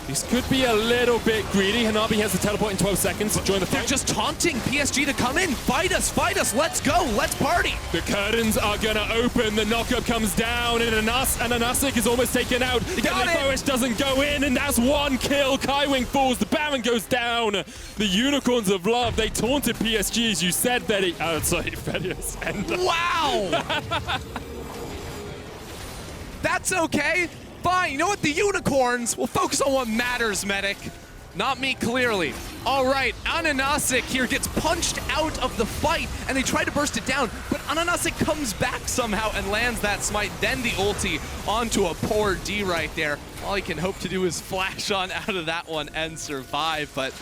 This could be a little bit greedy. Hanabi has the teleport in 12 seconds to join the fight. They're just taunting PSG to come in. Fight us, let's go, let's party. The curtains are gonna open, the knockup comes down, and AHaHaCiK is almost taken out. Boish doesn't go in, and that's 1 kill. Kaiwing falls, the Baron goes down. The Unicorns of Love, they taunted PSG, as you said, Betty. Oh, sorry, Betty. Wow! That's okay. Fine, you know what? The Unicorns will focus on what matters, Medic. Not me, clearly. All right, AHaHaCiK here gets punched out of the fight, and they try to burst it down, but AHaHaCiK comes back somehow and lands that smite, then the ulti onto a poor D right there. All he can hope to do is flash on out of that one and survive, but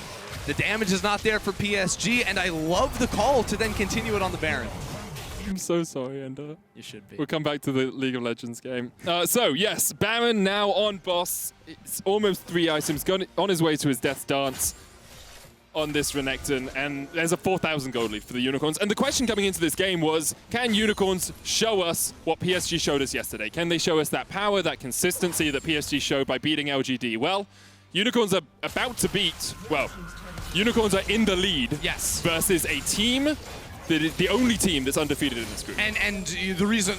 the damage is not there for PSG, and I love the call to then continue it on the Baron. I'm so sorry, Ender. You should be. We'll come back to the League of Legends game. So, yes, Baron now on boss. It's almost 3 items, gone on his way to his death dance on this Renekton, and there's a 4,000 gold lead for the Unicorns. And the question coming into this game was, can Unicorns show us what PSG showed us yesterday? Can they show us that power, that consistency that PSG showed by beating LGD? Well, Unicorns are about to beat, well, Unicorns are in the lead versus a team that is the only team that's undefeated in this group. And the reason,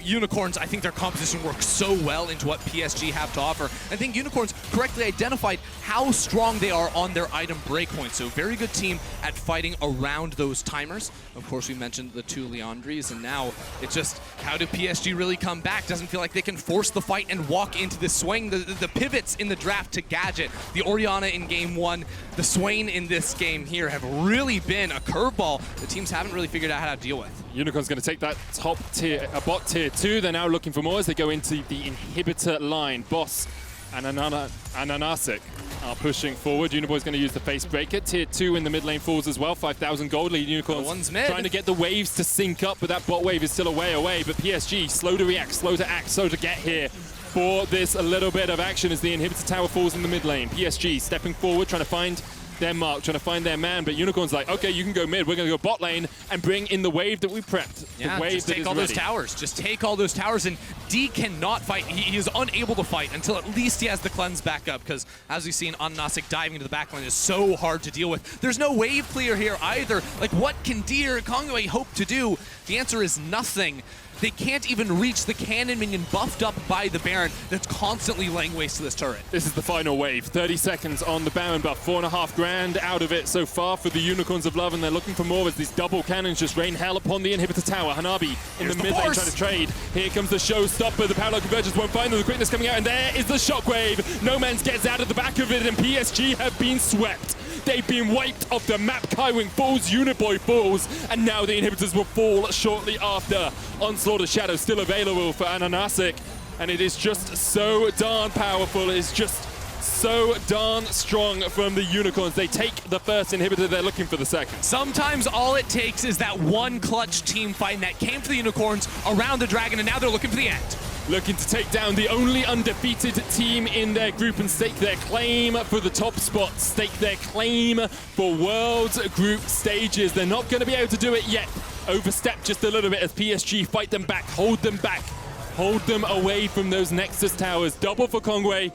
Unicorns, I think their composition works so well into what PSG have to offer. I think Unicorns correctly identified how strong they are on their item breakpoints. So very good team at fighting around those timers. Of course, we mentioned the 2 Liandry's, and now it's just, how do PSG really come back? Doesn't feel like they can force the fight and walk into the swing. The pivots in the draft to Gadget, the Orianna in game 1, the Swain in this game here have really been a curveball the teams haven't really figured out how to deal with. Unicorn's going to take that top tier, bot tier 2. They're now looking for more as they go into the inhibitor line. Boss and AHaHaCiK are pushing forward. Uniboy's going to use the face breaker. Tier 2 in the mid lane falls as well. 5,000 gold lead. Unicorns trying to get the waves to sync up, but that bot wave is still a way away. But PSG, slow to react, slow to act, slow to get here for this a little bit of action as the inhibitor tower falls in the mid lane. PSG stepping forward, trying to find their mark, trying to find their man, but Unicorn's like, okay, you can go mid, we're going to go bot lane and bring in the wave that we prepped. Yeah, the wave just that take is all ready. those towers. Just take all those towers, and D cannot fight. He is unable to fight until at least he has the cleanse back up, because as we've seen, AHaHaCiK diving into the backline is so hard to deal with. There's no wave clear here either. Like, what can D or Kongyue hope to do? The answer is nothing. They can't even reach the cannon minion buffed up by the Baron that's constantly laying waste to this turret. This is the final wave. 30 seconds on the Baron buff. 4.5 grand out of it so far for the Unicorns of Love, and they're looking for more as these double cannons just rain hell upon the inhibitor tower. Hanabi in the mid lane trying to trade. Here comes the showstopper. The parallel convergence won't find them. The quickness coming out, and there is the shockwave. Nomanz gets out of the back of it, and PSG have been swept. They've been wiped off the map. Kaiwing falls, Uniboy falls, and now the inhibitors will fall shortly after. Onslaught of Shadow still available for AHaHaCiK, and it is just so darn powerful. It is just so darn strong from the Unicorns. They take the first inhibitor, they're looking for the second. Sometimes all it takes is that one clutch team fight, and that came for the Unicorns around the Dragon, and now they're looking for the end. Looking to take down the only undefeated team in their group and stake their claim for the top spot, stake their claim for World Group stages. They're not going to be able to do it yet. Overstep just a little bit as PSG fight them back, hold them away from those Nexus towers. Double for Kongyue.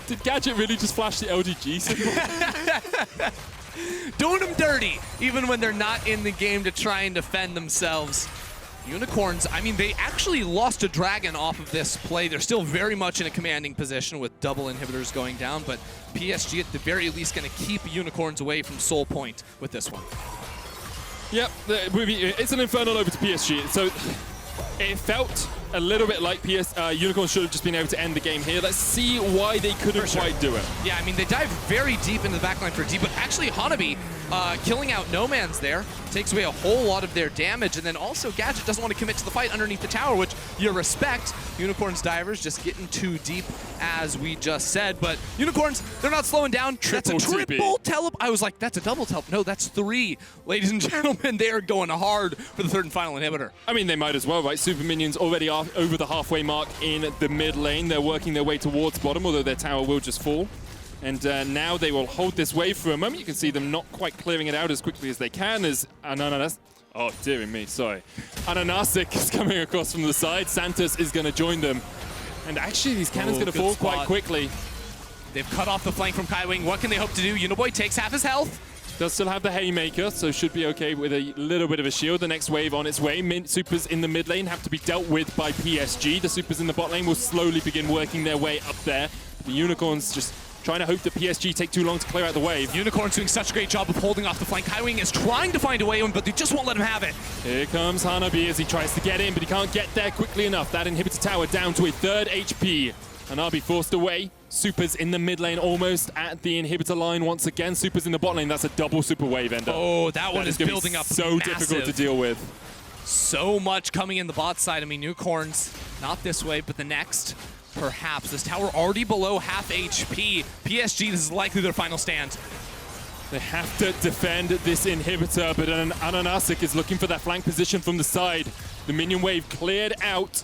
Did Gadget really just flash the LGG symbol? Doing them dirty, even when they're not in the game to try and defend themselves. Unicorns, I mean, they actually lost a dragon off of this play. They're still very much in a commanding position with double inhibitors going down, but PSG at the very least going to keep Unicorns away from Soul Point with this one. Yep, it's an Infernal over to PSG. So it felt a little bit like Unicorns should have just been able to end the game here. Let's see why they couldn't quite do it. Yeah, I mean, they dive very deep into the backline for D, but actually Hanabi killing out Nomanz there takes away a whole lot of their damage, and then also Gadget doesn't want to commit to the fight underneath the tower, which you respect. Unicorns divers just getting too deep, as we just said, but Unicorns, they're not slowing down. That's a triple teleport. I was like, that's a double teleport. No, that's 3. Ladies and gentlemen, they are going hard for the third and final inhibitor. I mean, they might as well, right? Super minions already are over the halfway mark in the mid lane. They're working their way towards bottom, although their tower will just fall. And now they will hold this wave for a moment. You can see them not quite clearing it out as quickly as they can as AHaHaCiK. Oh, dearie me, sorry. AHaHaCiK is coming across from the side. Santos is going to join them. And actually, these cannons going to fall quite quickly. They've cut off the flank from Kaiwing. What can they hope to do? Uniboy takes half his health. Does still have the Haymaker, so should be okay with a little bit of a shield. The next wave on its way. Supers in the mid lane have to be dealt with by PSG. The supers in the bot lane will slowly begin working their way up there. The Unicorns just trying to hope that PSG take too long to clear out the wave. Unicorns doing such a great job of holding off the flank. Kaiwing is trying to find a way in, but they just won't let him have it. Here comes Hanabi as he tries to get in, but he can't get there quickly enough. That inhibitor tower down to a 3rd HP. Hanabi forced away. Supers in the mid lane almost at the inhibitor line once again. Supers in the bot lane. That's a double super wave ender. Oh, that one is building up so difficult to deal with. So much coming in the bot side. I mean, Unicorns, not this way, but the next. Perhaps. This tower already below half HP. PSG, this is likely their final stand. They have to defend this inhibitor, but AHaHaCiK is looking for that flank position from the side. The minion wave cleared out.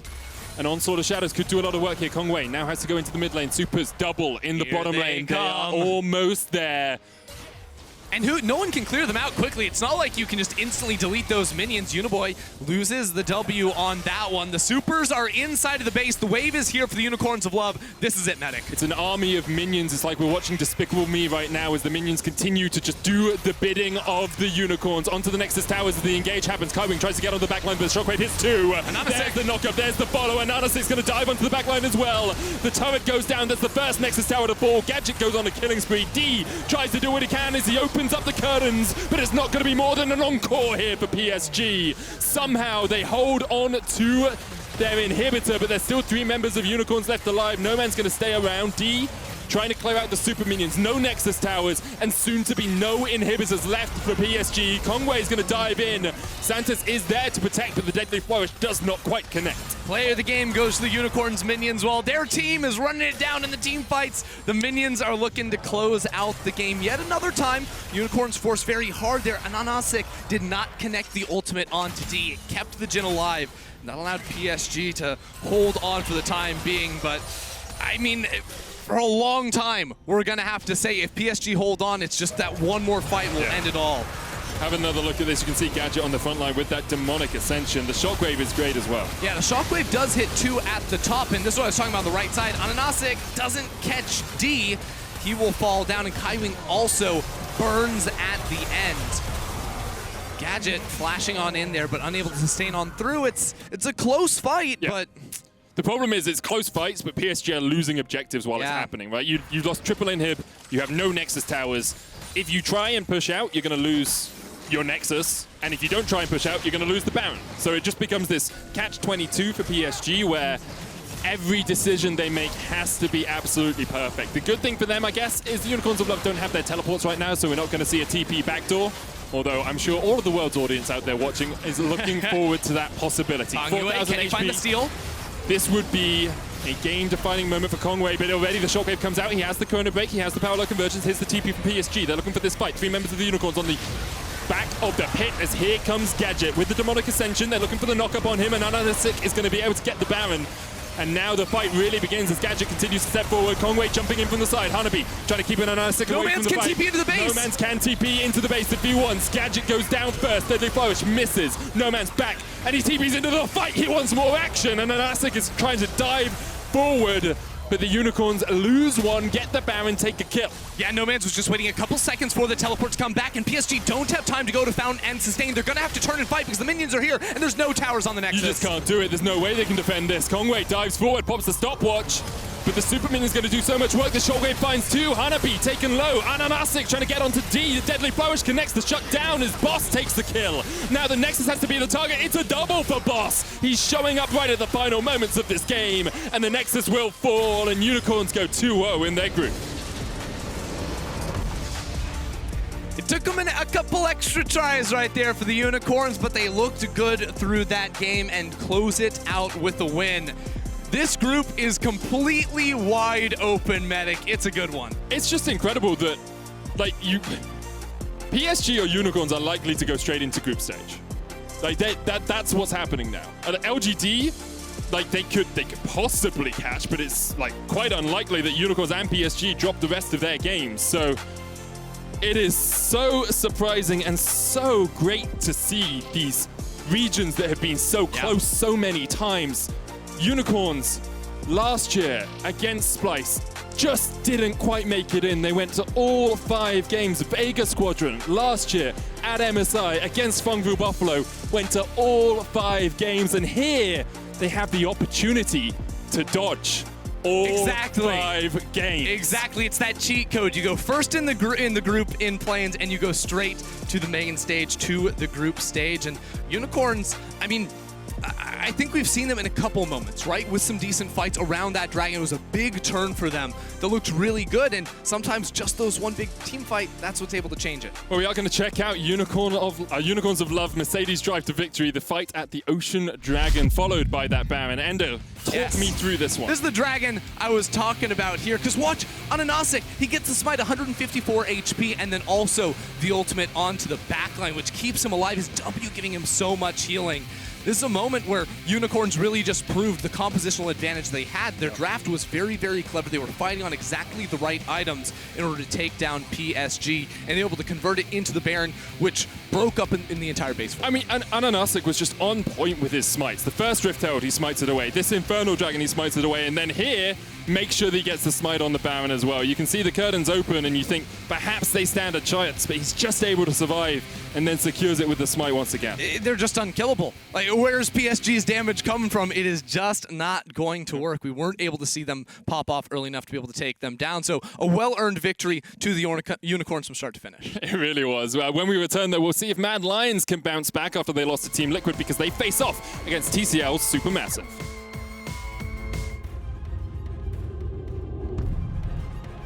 And Onslaught of Shadows could do a lot of work here. Kongyue now has to go into the mid lane. Supers double in the bottom lane. They are almost there. And no one can clear them out quickly. It's not like you can just instantly delete those minions. Uniboy loses the W on that one. The supers are inside of the base. The wave is here for the Unicorns of Love. This is it, Medic. It's an army of minions. It's like we're watching Despicable Me right now as the minions continue to just do the bidding of the Unicorns. Onto the Nexus towers as the engage happens. Kaiwing tries to get on the backline, but the shockwave hits 2. There's the knockup. There's the follow. And AHaHaCiK's going to dive onto the backline as well. The turret goes down. That's the first Nexus tower to fall. Gadget goes on a killing spree. D tries to do what he can as he opens up the curtains, but it's not going to be more than an encore here for PSG. Somehow they hold on to their inhibitor, but there's still 3 members of Unicorns left alive. Nomanz going to stay around. D trying to clear out the super minions. No Nexus towers, and soon to be no inhibitors left for PSG. Kongyue is going to dive in. Santos is there to protect, but the Deadly Flourish does not quite connect. Player of the game goes to the Unicorns minions while their team is running it down in the team fights. The minions are looking to close out the game yet another time. Unicorns forced very hard there, and AHaHaCiK did not connect the ultimate onto D. It kept the Jhin alive. And that allowed PSG to hold on for the time being, but I mean, for a long time, we're going to have to say if PSG hold on, it's just that one more fight will end it all. Have another look at this. You can see Gadget on the front line with that demonic ascension. The shockwave is great as well. Yeah, the shockwave does hit 2 at the top, and this is what I was talking about on the right side. AHaHaCiK doesn't catch D. He will fall down, and Kaiwing also burns at the end. Gadget flashing on in there, but unable to sustain on through. It's a close fight, but... The problem is it's close fights, but PSG are losing objectives while it's happening, right? You've lost triple inhib, you have no Nexus towers. If you try and push out, you're going to lose your Nexus, and if you don't try and push out, you're going to lose the Baron. So it just becomes this catch-22 for PSG, where every decision they make has to be absolutely perfect. The good thing for them, I guess, is the Unicorns of Love don't have their teleports right now, so we're not going to see a TP backdoor. Although I'm sure all of the world's audience out there watching is looking forward to that possibility. Kongyue, can he find the steal? This would be a game-defining moment for Kongyue, but already the shockwave comes out. He has the Chrono Break, he has the Power Convergence, here's the TP from PSG. They're looking for this fight. 3 members of the Unicorns on the back of the pit as here comes Gadget with the Demonic Ascension. They're looking for the knock-up on him, and AHaHaCiK is going to be able to get the Baron. And now the fight really begins as Gadget continues to step forward. Kongyue jumping in from the side. Hanabi trying to keep an AHaHaCiK away from the fight. Nomanz can TP into the base. Nomanz can TP into the base. The V1s. Gadget goes down first. Deadly Flourish misses. Nomanz back. And he TPs into the fight. He wants more action. And AHaHaCiK is trying to dive forward. But the Unicorns lose one, get the Baron, take a kill. Yeah, Nomanz was just waiting a couple seconds for the teleport to come back, and PSG don't have time to go to Fountain and sustain. They're going to have to turn and fight because the minions are here, and there's no towers on the Nexus. You just can't do it. There's no way they can defend this. Kongyue dives forward, pops the stopwatch. But the super minion's going to do so much work. The shockwave finds 2. Hanabi taken low. AHaHaCiK trying to get onto D. The Deadly Flourish connects the shutdown as Boss takes the kill. Now the Nexus has to be the target. It's a double for Boss. He's showing up right at the final moments of this game. And the Nexus will fall, and Unicorns go 2-0 in their group. It took them a couple extra tries right there for the Unicorns, but they looked good through that game and close it out with a win. This group is completely wide open, Medic. It's a good one. It's just incredible that, like, PSG or Unicorns are likely to go straight into group stage. Like, that's what's happening now. At LGD, like, they could possibly catch, but it's, like, quite unlikely that Unicorns and PSG drop the rest of their games. So it is so surprising and so great to see these regions that have been so close so many times. Unicorns last year against Splice just didn't quite make it in. They went to all 5 games. Vega Squadron last year at MSI against Fengru Buffalo went to all 5 games, and here they have the opportunity to dodge all 5 games. Exactly, it's that cheat code. You go first in the group in Plains, and you go straight to the main stage, to the group stage. And Unicorns, I mean, I think we've seen them in a couple moments, right? With some decent fights around that dragon. It was a big turn for them that looked really good, and sometimes just those one big team fight, that's what's able to change it. Well, we are going to check out Unicorns of Love, Mercedes Drive to Victory, the fight at the Ocean Dragon, followed by that Baron. Endo, talk me through this one. This is the dragon I was talking about here, because watch, AHaHaCiK, he gets the smite 154 HP, and then also the ultimate onto the backline, which keeps him alive. His W giving him so much healing. This is a moment where Unicorns really just proved the compositional advantage they had. Their draft was very, very clever. They were fighting on exactly the right items in order to take down PSG, and they were able to convert it into the Baron, which broke up in the entire base. I mean, AHaHaCiK was just on point with his smites. The first Rift Herald, he smites it away. This Infernal Dragon, he smites it away. And then here, make sure that he gets the smite on the Baron as well. You can see the curtains open, and you think perhaps they stand a chance, but he's just able to survive and then secures it with the smite once again. They're just unkillable. Like, where's PSG's damage coming from? It is just not going to work. We weren't able to see them pop off early enough to be able to take them down. So a well-earned victory to the Unicorns from start to finish. It really was. When we return, though, we'll see if Mad Lions can bounce back after they lost to Team Liquid, because they face off against TCL's Supermassive.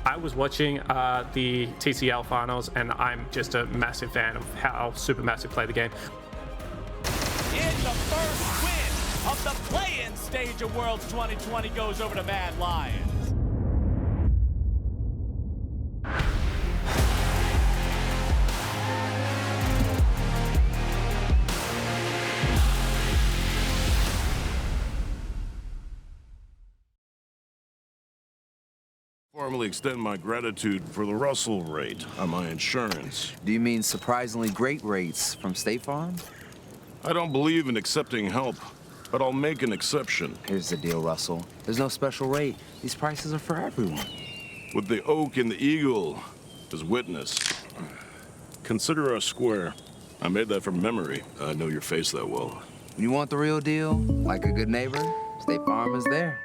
I was watching the TCL finals, and I'm just a massive fan of how Supermassive play the game. In the first win of the play-in stage of Worlds 2020 goes over to Mad Lions. formally extend my gratitude for the Russell rate on my insurance. Do you mean surprisingly great rates from State Farm? I don't believe in accepting help, but I'll make an exception. Here's the deal, Russell. There's no special rate. These prices are for everyone. With the oak and the eagle as witness, consider us square. I made that from memory. I know your face that well. You want the real deal? Like a good neighbor? State Farm is there.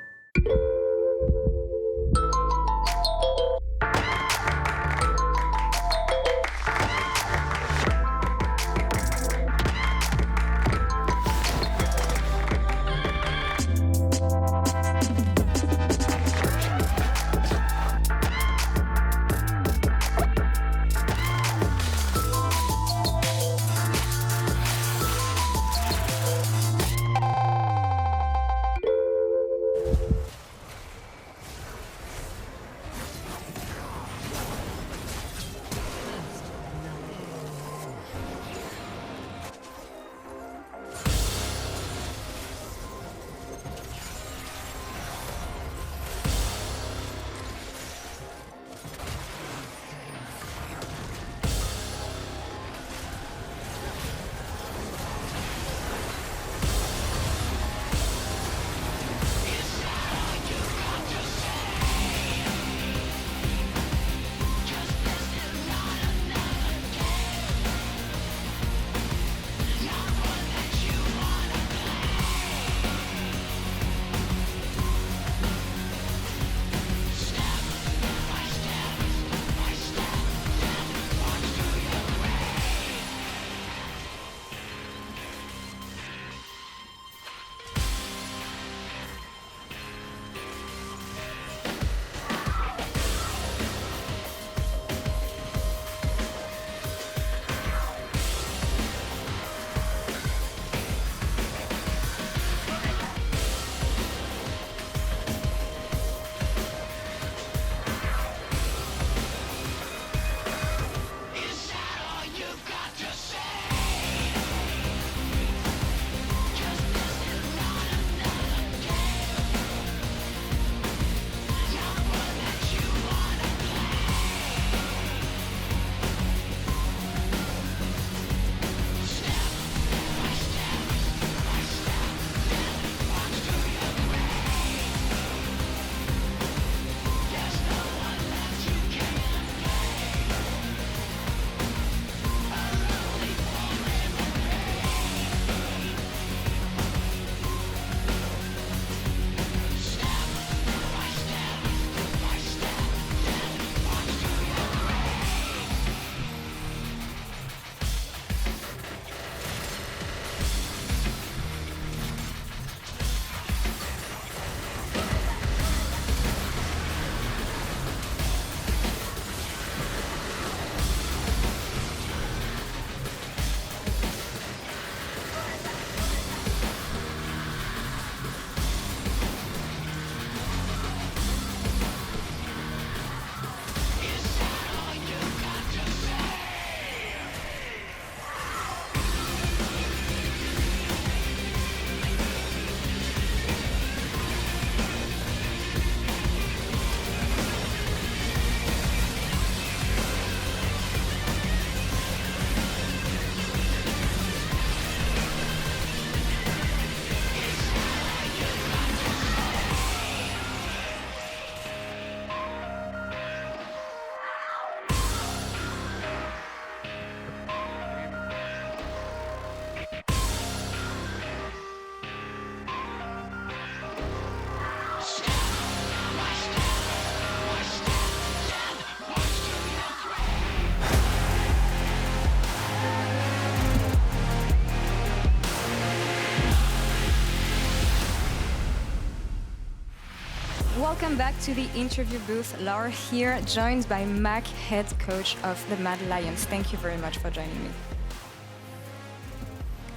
Welcome back to the interview booth. Laura here, joined by Mac, head coach of the Mad Lions. Thank you very much for joining me.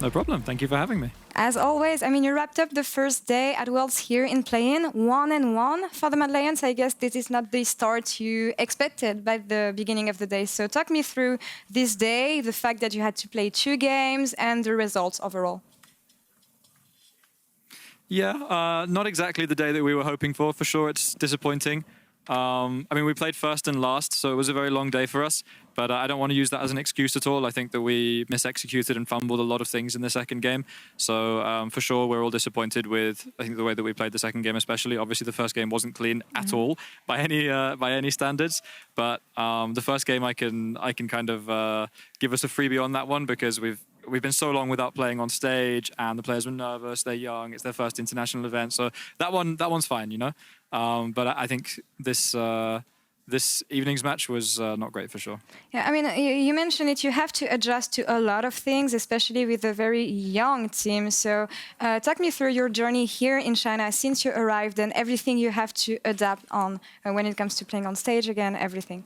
No problem. Thank you for having me. As always, I mean, you wrapped up the first day at Worlds here in play-in, 1-1 for the Mad Lions. I guess this is not the start you expected by the beginning of the day. So talk me through this day, the fact that you had to play 2 games, and the results overall. Yeah, not exactly the day that we were hoping for sure. It's disappointing. I mean, we played first and last, so it was a very long day for us. But I don't want to use that as an excuse at all. I think that we misexecuted and fumbled a lot of things in the second game. So for sure, we're all disappointed with, I think, the way that we played the second game, especially. Obviously, the first game wasn't clean at all by any standards. But the first game, I can kind of give us a freebie on that one because we've been so long without playing on stage, and the players were nervous. They're young. It's their first international event, so that one's fine, you know. But I think this evening's match was not great for sure. Yeah, I mean, you mentioned it. You have to adjust to a lot of things, especially with a very young team. So, talk me through your journey here in China since you arrived, and everything you have to adapt on when it comes to playing on stage again. Everything.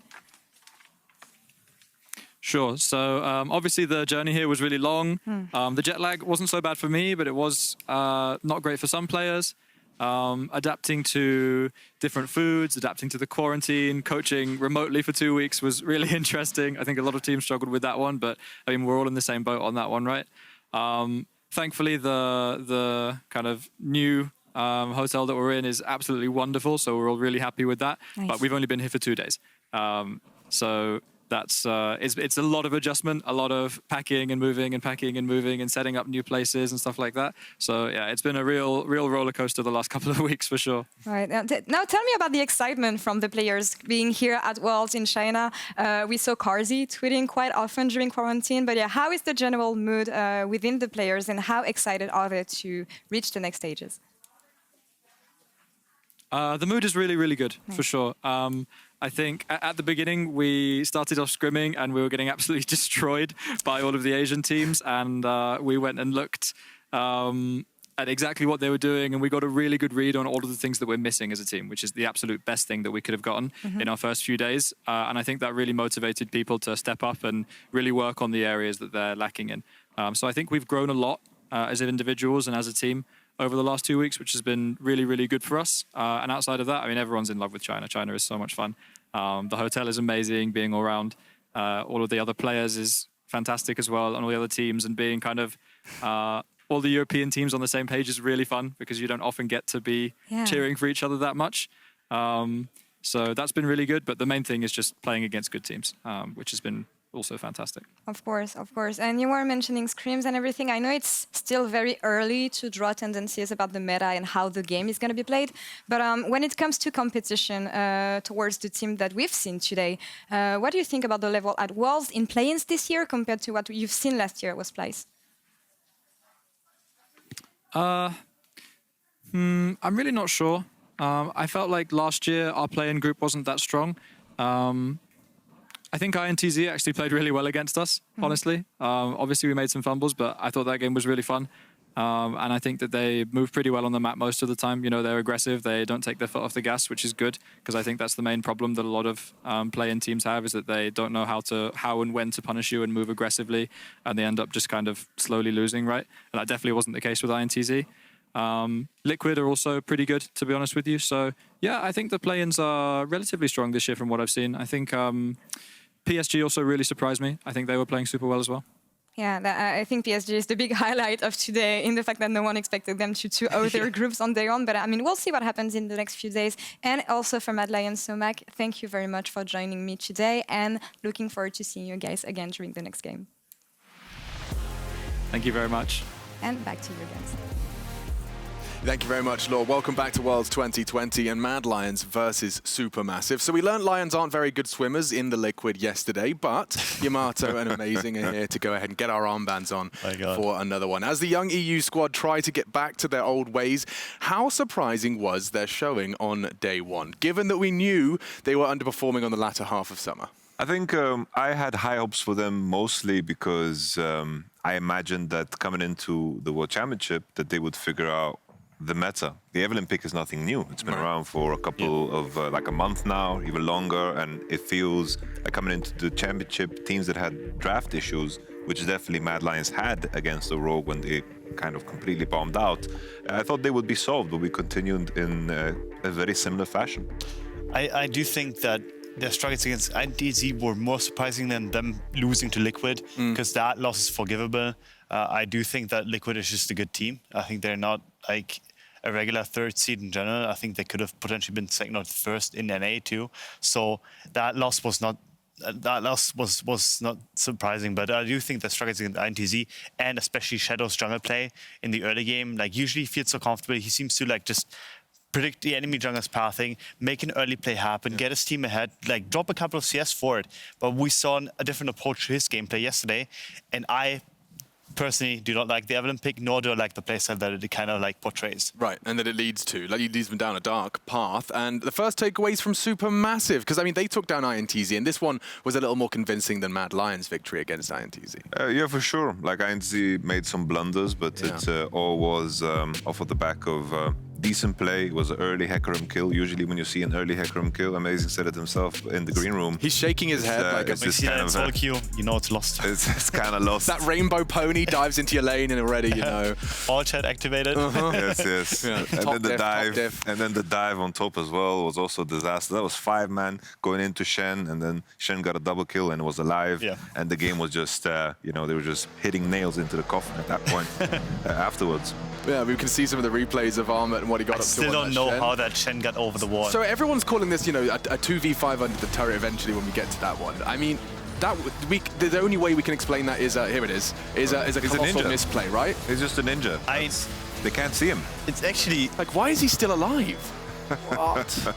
Sure. So obviously the journey here was really long. The jet lag wasn't so bad for me, but it was not great for some players. Adapting to different foods, adapting to the quarantine, coaching remotely for 2 weeks was really interesting. I think a lot of teams struggled with that one, but I mean, we're all in the same boat on that one, right? Thankfully, the kind of new hotel that we're in is absolutely wonderful, so we're all really happy with that. Nice. But we've only been here for 2 days. So that's it's a lot of adjustment, a lot of packing and moving and setting up new places and stuff like that. So yeah, it's been a real roller coaster the last couple of weeks for sure. Right. Now tell me about the excitement from the players being here at Worlds in China. We saw Carzy tweeting quite often during quarantine, but yeah, how is the general mood within the players, and how excited are they to reach the next stages? The mood is really good, for sure. I think at the beginning we started off scrimming and we were getting absolutely destroyed by all of the Asian teams, and we went and looked at exactly what they were doing, and we got a really good read on all of the things that we're missing as a team, which is the absolute best thing that we could have gotten in our first few days. And I think that really motivated people to step up and really work on the areas that they're lacking in. So I think we've grown a lot as individuals and as a team over the last 2 weeks, which has been really good for us. And outside of that, I mean, everyone's in love with China. China is so much fun. The hotel is amazing. Being all around all of the other players is fantastic as well, and all the other teams, and being kind of all the European teams on the same page is really fun because you don't often get to be cheering for each other that much. So that's been really good. But the main thing is just playing against good teams, which has been also fantastic. Of course. And you were mentioning scrims and everything. I know it's still very early to draw tendencies about the meta and how the game is going to be played. But when it comes to competition towards the team that we've seen today, what do you think about the level at Worlds in play-ins this year compared to what you've seen last year was plays? I'm really not sure. I felt like last year our play-in group wasn't that strong. I think INTZ actually played really well against us, honestly. Obviously, we made some fumbles, but I thought that game was really fun. And I think that they move pretty well on the map most of the time. You know, they're aggressive. They don't take their foot off the gas, which is good, because I think that's the main problem that a lot of play-in teams have, is that they don't know how and when to punish you and move aggressively, and they end up just kind of slowly losing, right? And that definitely wasn't the case with INTZ. Liquid are also pretty good, to be honest with you. So, yeah, I think the play-ins are relatively strong this year from what I've seen. I think PSG also really surprised me. I think they were playing super well as well. Yeah, I think PSG is the big highlight of today, in the fact that no one expected them to 2-0 their groups on day one. But I mean, we'll see what happens in the next few days. And also for Mad Lion Somak, thank you very much for joining me today, and looking forward to seeing you guys again during the next game. Thank you very much. And back to you guys. Thank you very much, Law. Welcome back to Worlds 2020 and Mad Lions versus Supermassive. So we learned Lions aren't very good swimmers in the liquid yesterday, but Yamato and Amazing are here to go ahead and get our armbands on for another one. As the young EU squad try to get back to their old ways, how surprising was their showing on day one, given that we knew they were underperforming on the latter half of summer? I think I had high hopes for them, mostly because I imagined that coming into the World Championship that they would figure out the meta. The Evelyn pick is nothing new. It's been around for a couple of, like a month now, even longer, and it feels like coming into the championship, teams that had draft issues, which definitely Mad Lions had against the Rogue when they kind of completely bombed out, I thought they would be solved, but we continued in a very similar fashion. I do think that their struggles against INTZ were more surprising than them losing to Liquid, because that loss is forgivable. I do think that Liquid is just a good team. I think they're not like a regular third seed in general. I think they could have potentially been second or first in NA too. So that loss was not surprising, but I do think the struggles against INTZ and especially Shadow's jungle play in the early game, like usually he feels so comfortable. He seems to like just predict the enemy jungle's pathing, make an early play happen, get his team ahead, like drop a couple of CS for it. But we saw a different approach to his gameplay yesterday, and I personally do not like the Evelyn pick, nor do I like the playstyle that it kind of like portrays. Right, and that it leads to. Like, it leads them down a dark path. And the first takeaways from Supermassive, because I mean, they took down INTZ, and this one was a little more convincing than Mad Lions' victory against INTZ. Yeah, for sure. Like, INTZ made some blunders, but it all was off of the back of decent play. It was an early Hecarim kill. Usually when you see an early Hecarim kill, Amazing said it himself in the green room. He's shaking his head like it's just kind of solo queue, you know it's lost. It's kind of lost. That rainbow pony dives into your lane and already, you know. All chat activated. Yes. Yeah. And then the dive on top as well was also a disaster. That was 5-man going into Shen, and then Shen got a double kill and was alive. Yeah. And the game was just, you know, they were just hitting nails into the coffin at that point afterwards. Yeah, we can see some of the replays of Armut and what he got up to. I still don't know how that Shen got over the wall. So everyone's calling this, you know, a 2v5 under the turret eventually when we get to that one. I mean, the only way we can explain that is, here it is a colossal misplay, right? He's just a ninja. They can't see him. It's actually... Like, why is he still alive? What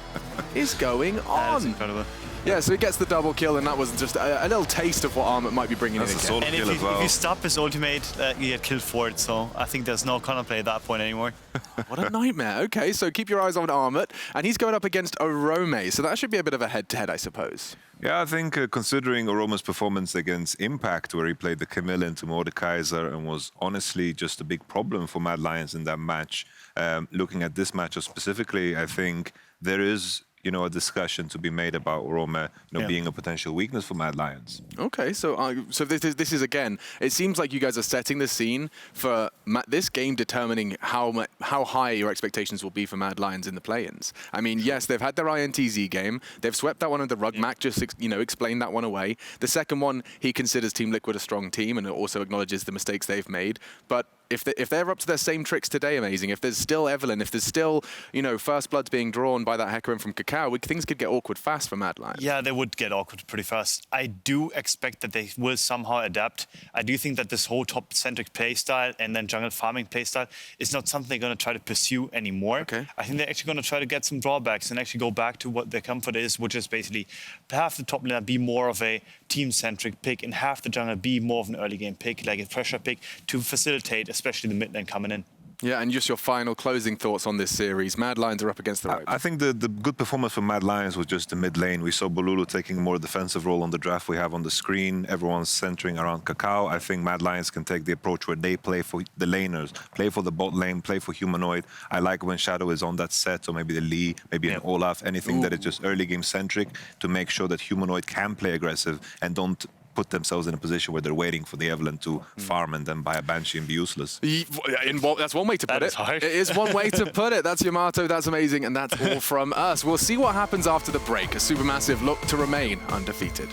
is going on? That's incredible. Yeah, so he gets the double kill, and that was just a little taste of what Armut might be bringing in again. And if you stop his ultimate, you get killed for it, so I think there's no counterplay at that point anymore. What a nightmare. Okay, so keep your eyes on Armut, and he's going up against Orome, so that should be a bit of a head-to-head, I suppose. Yeah, I think considering Oroma's performance against Impact, where he played the Camille into Mordekaiser and was honestly just a big problem for Mad Lions in that match, looking at this matchup specifically, I think there is, you know, a discussion to be made about Orome, you know, being a potential weakness for Mad Lions. Okay, so this is again, it seems like you guys are setting the scene for this game, determining how high your expectations will be for Mad Lions in the play-ins. I mean, yes, they've had their INTZ game, they've swept that one under the rug. Mac just, you know, explained that one away. The second one, he considers Team Liquid a strong team and also acknowledges the mistakes they've made. But if they're up to their same tricks today, Amazing, if there's still Evelyn, if there's still, you know, first bloods being drawn by that Hecarim from Cacao, things could get awkward fast for Mad Lions. Yeah, they would get awkward pretty fast. I do expect that they will somehow adapt. I do think that this whole top-centric playstyle and then jungle farming playstyle is not something they're going to try to pursue anymore. Okay. I think they're actually going to try to get some drawbacks and actually go back to what their comfort is, which is basically have the top laner be more of a team-centric pick and have the jungle be more of an early game pick, like a pressure pick, to facilitate especially the mid lane coming in. Yeah, and just your final closing thoughts on this series. Mad Lions are up against the ropes. I think the good performance from Mad Lions was just the mid lane. We saw Bolulu taking a more defensive role on the draft we have on the screen. Everyone's centering around Cacao. I think Mad Lions can take the approach where they play for the laners, play for the bot lane, play for Humanoid. I like when Shadow is on that set, or maybe the Lee, maybe an Olaf, anything that is just early game centric to make sure that Humanoid can play aggressive and don't put themselves in a position where they're waiting for the Evelyn to farm and then buy a Banshee and be useless. That's one way to put it. It is one way to put it. That's Yamato, that's Amazing, and that's all from us. We'll see what happens after the break as Supermassive look to remain undefeated.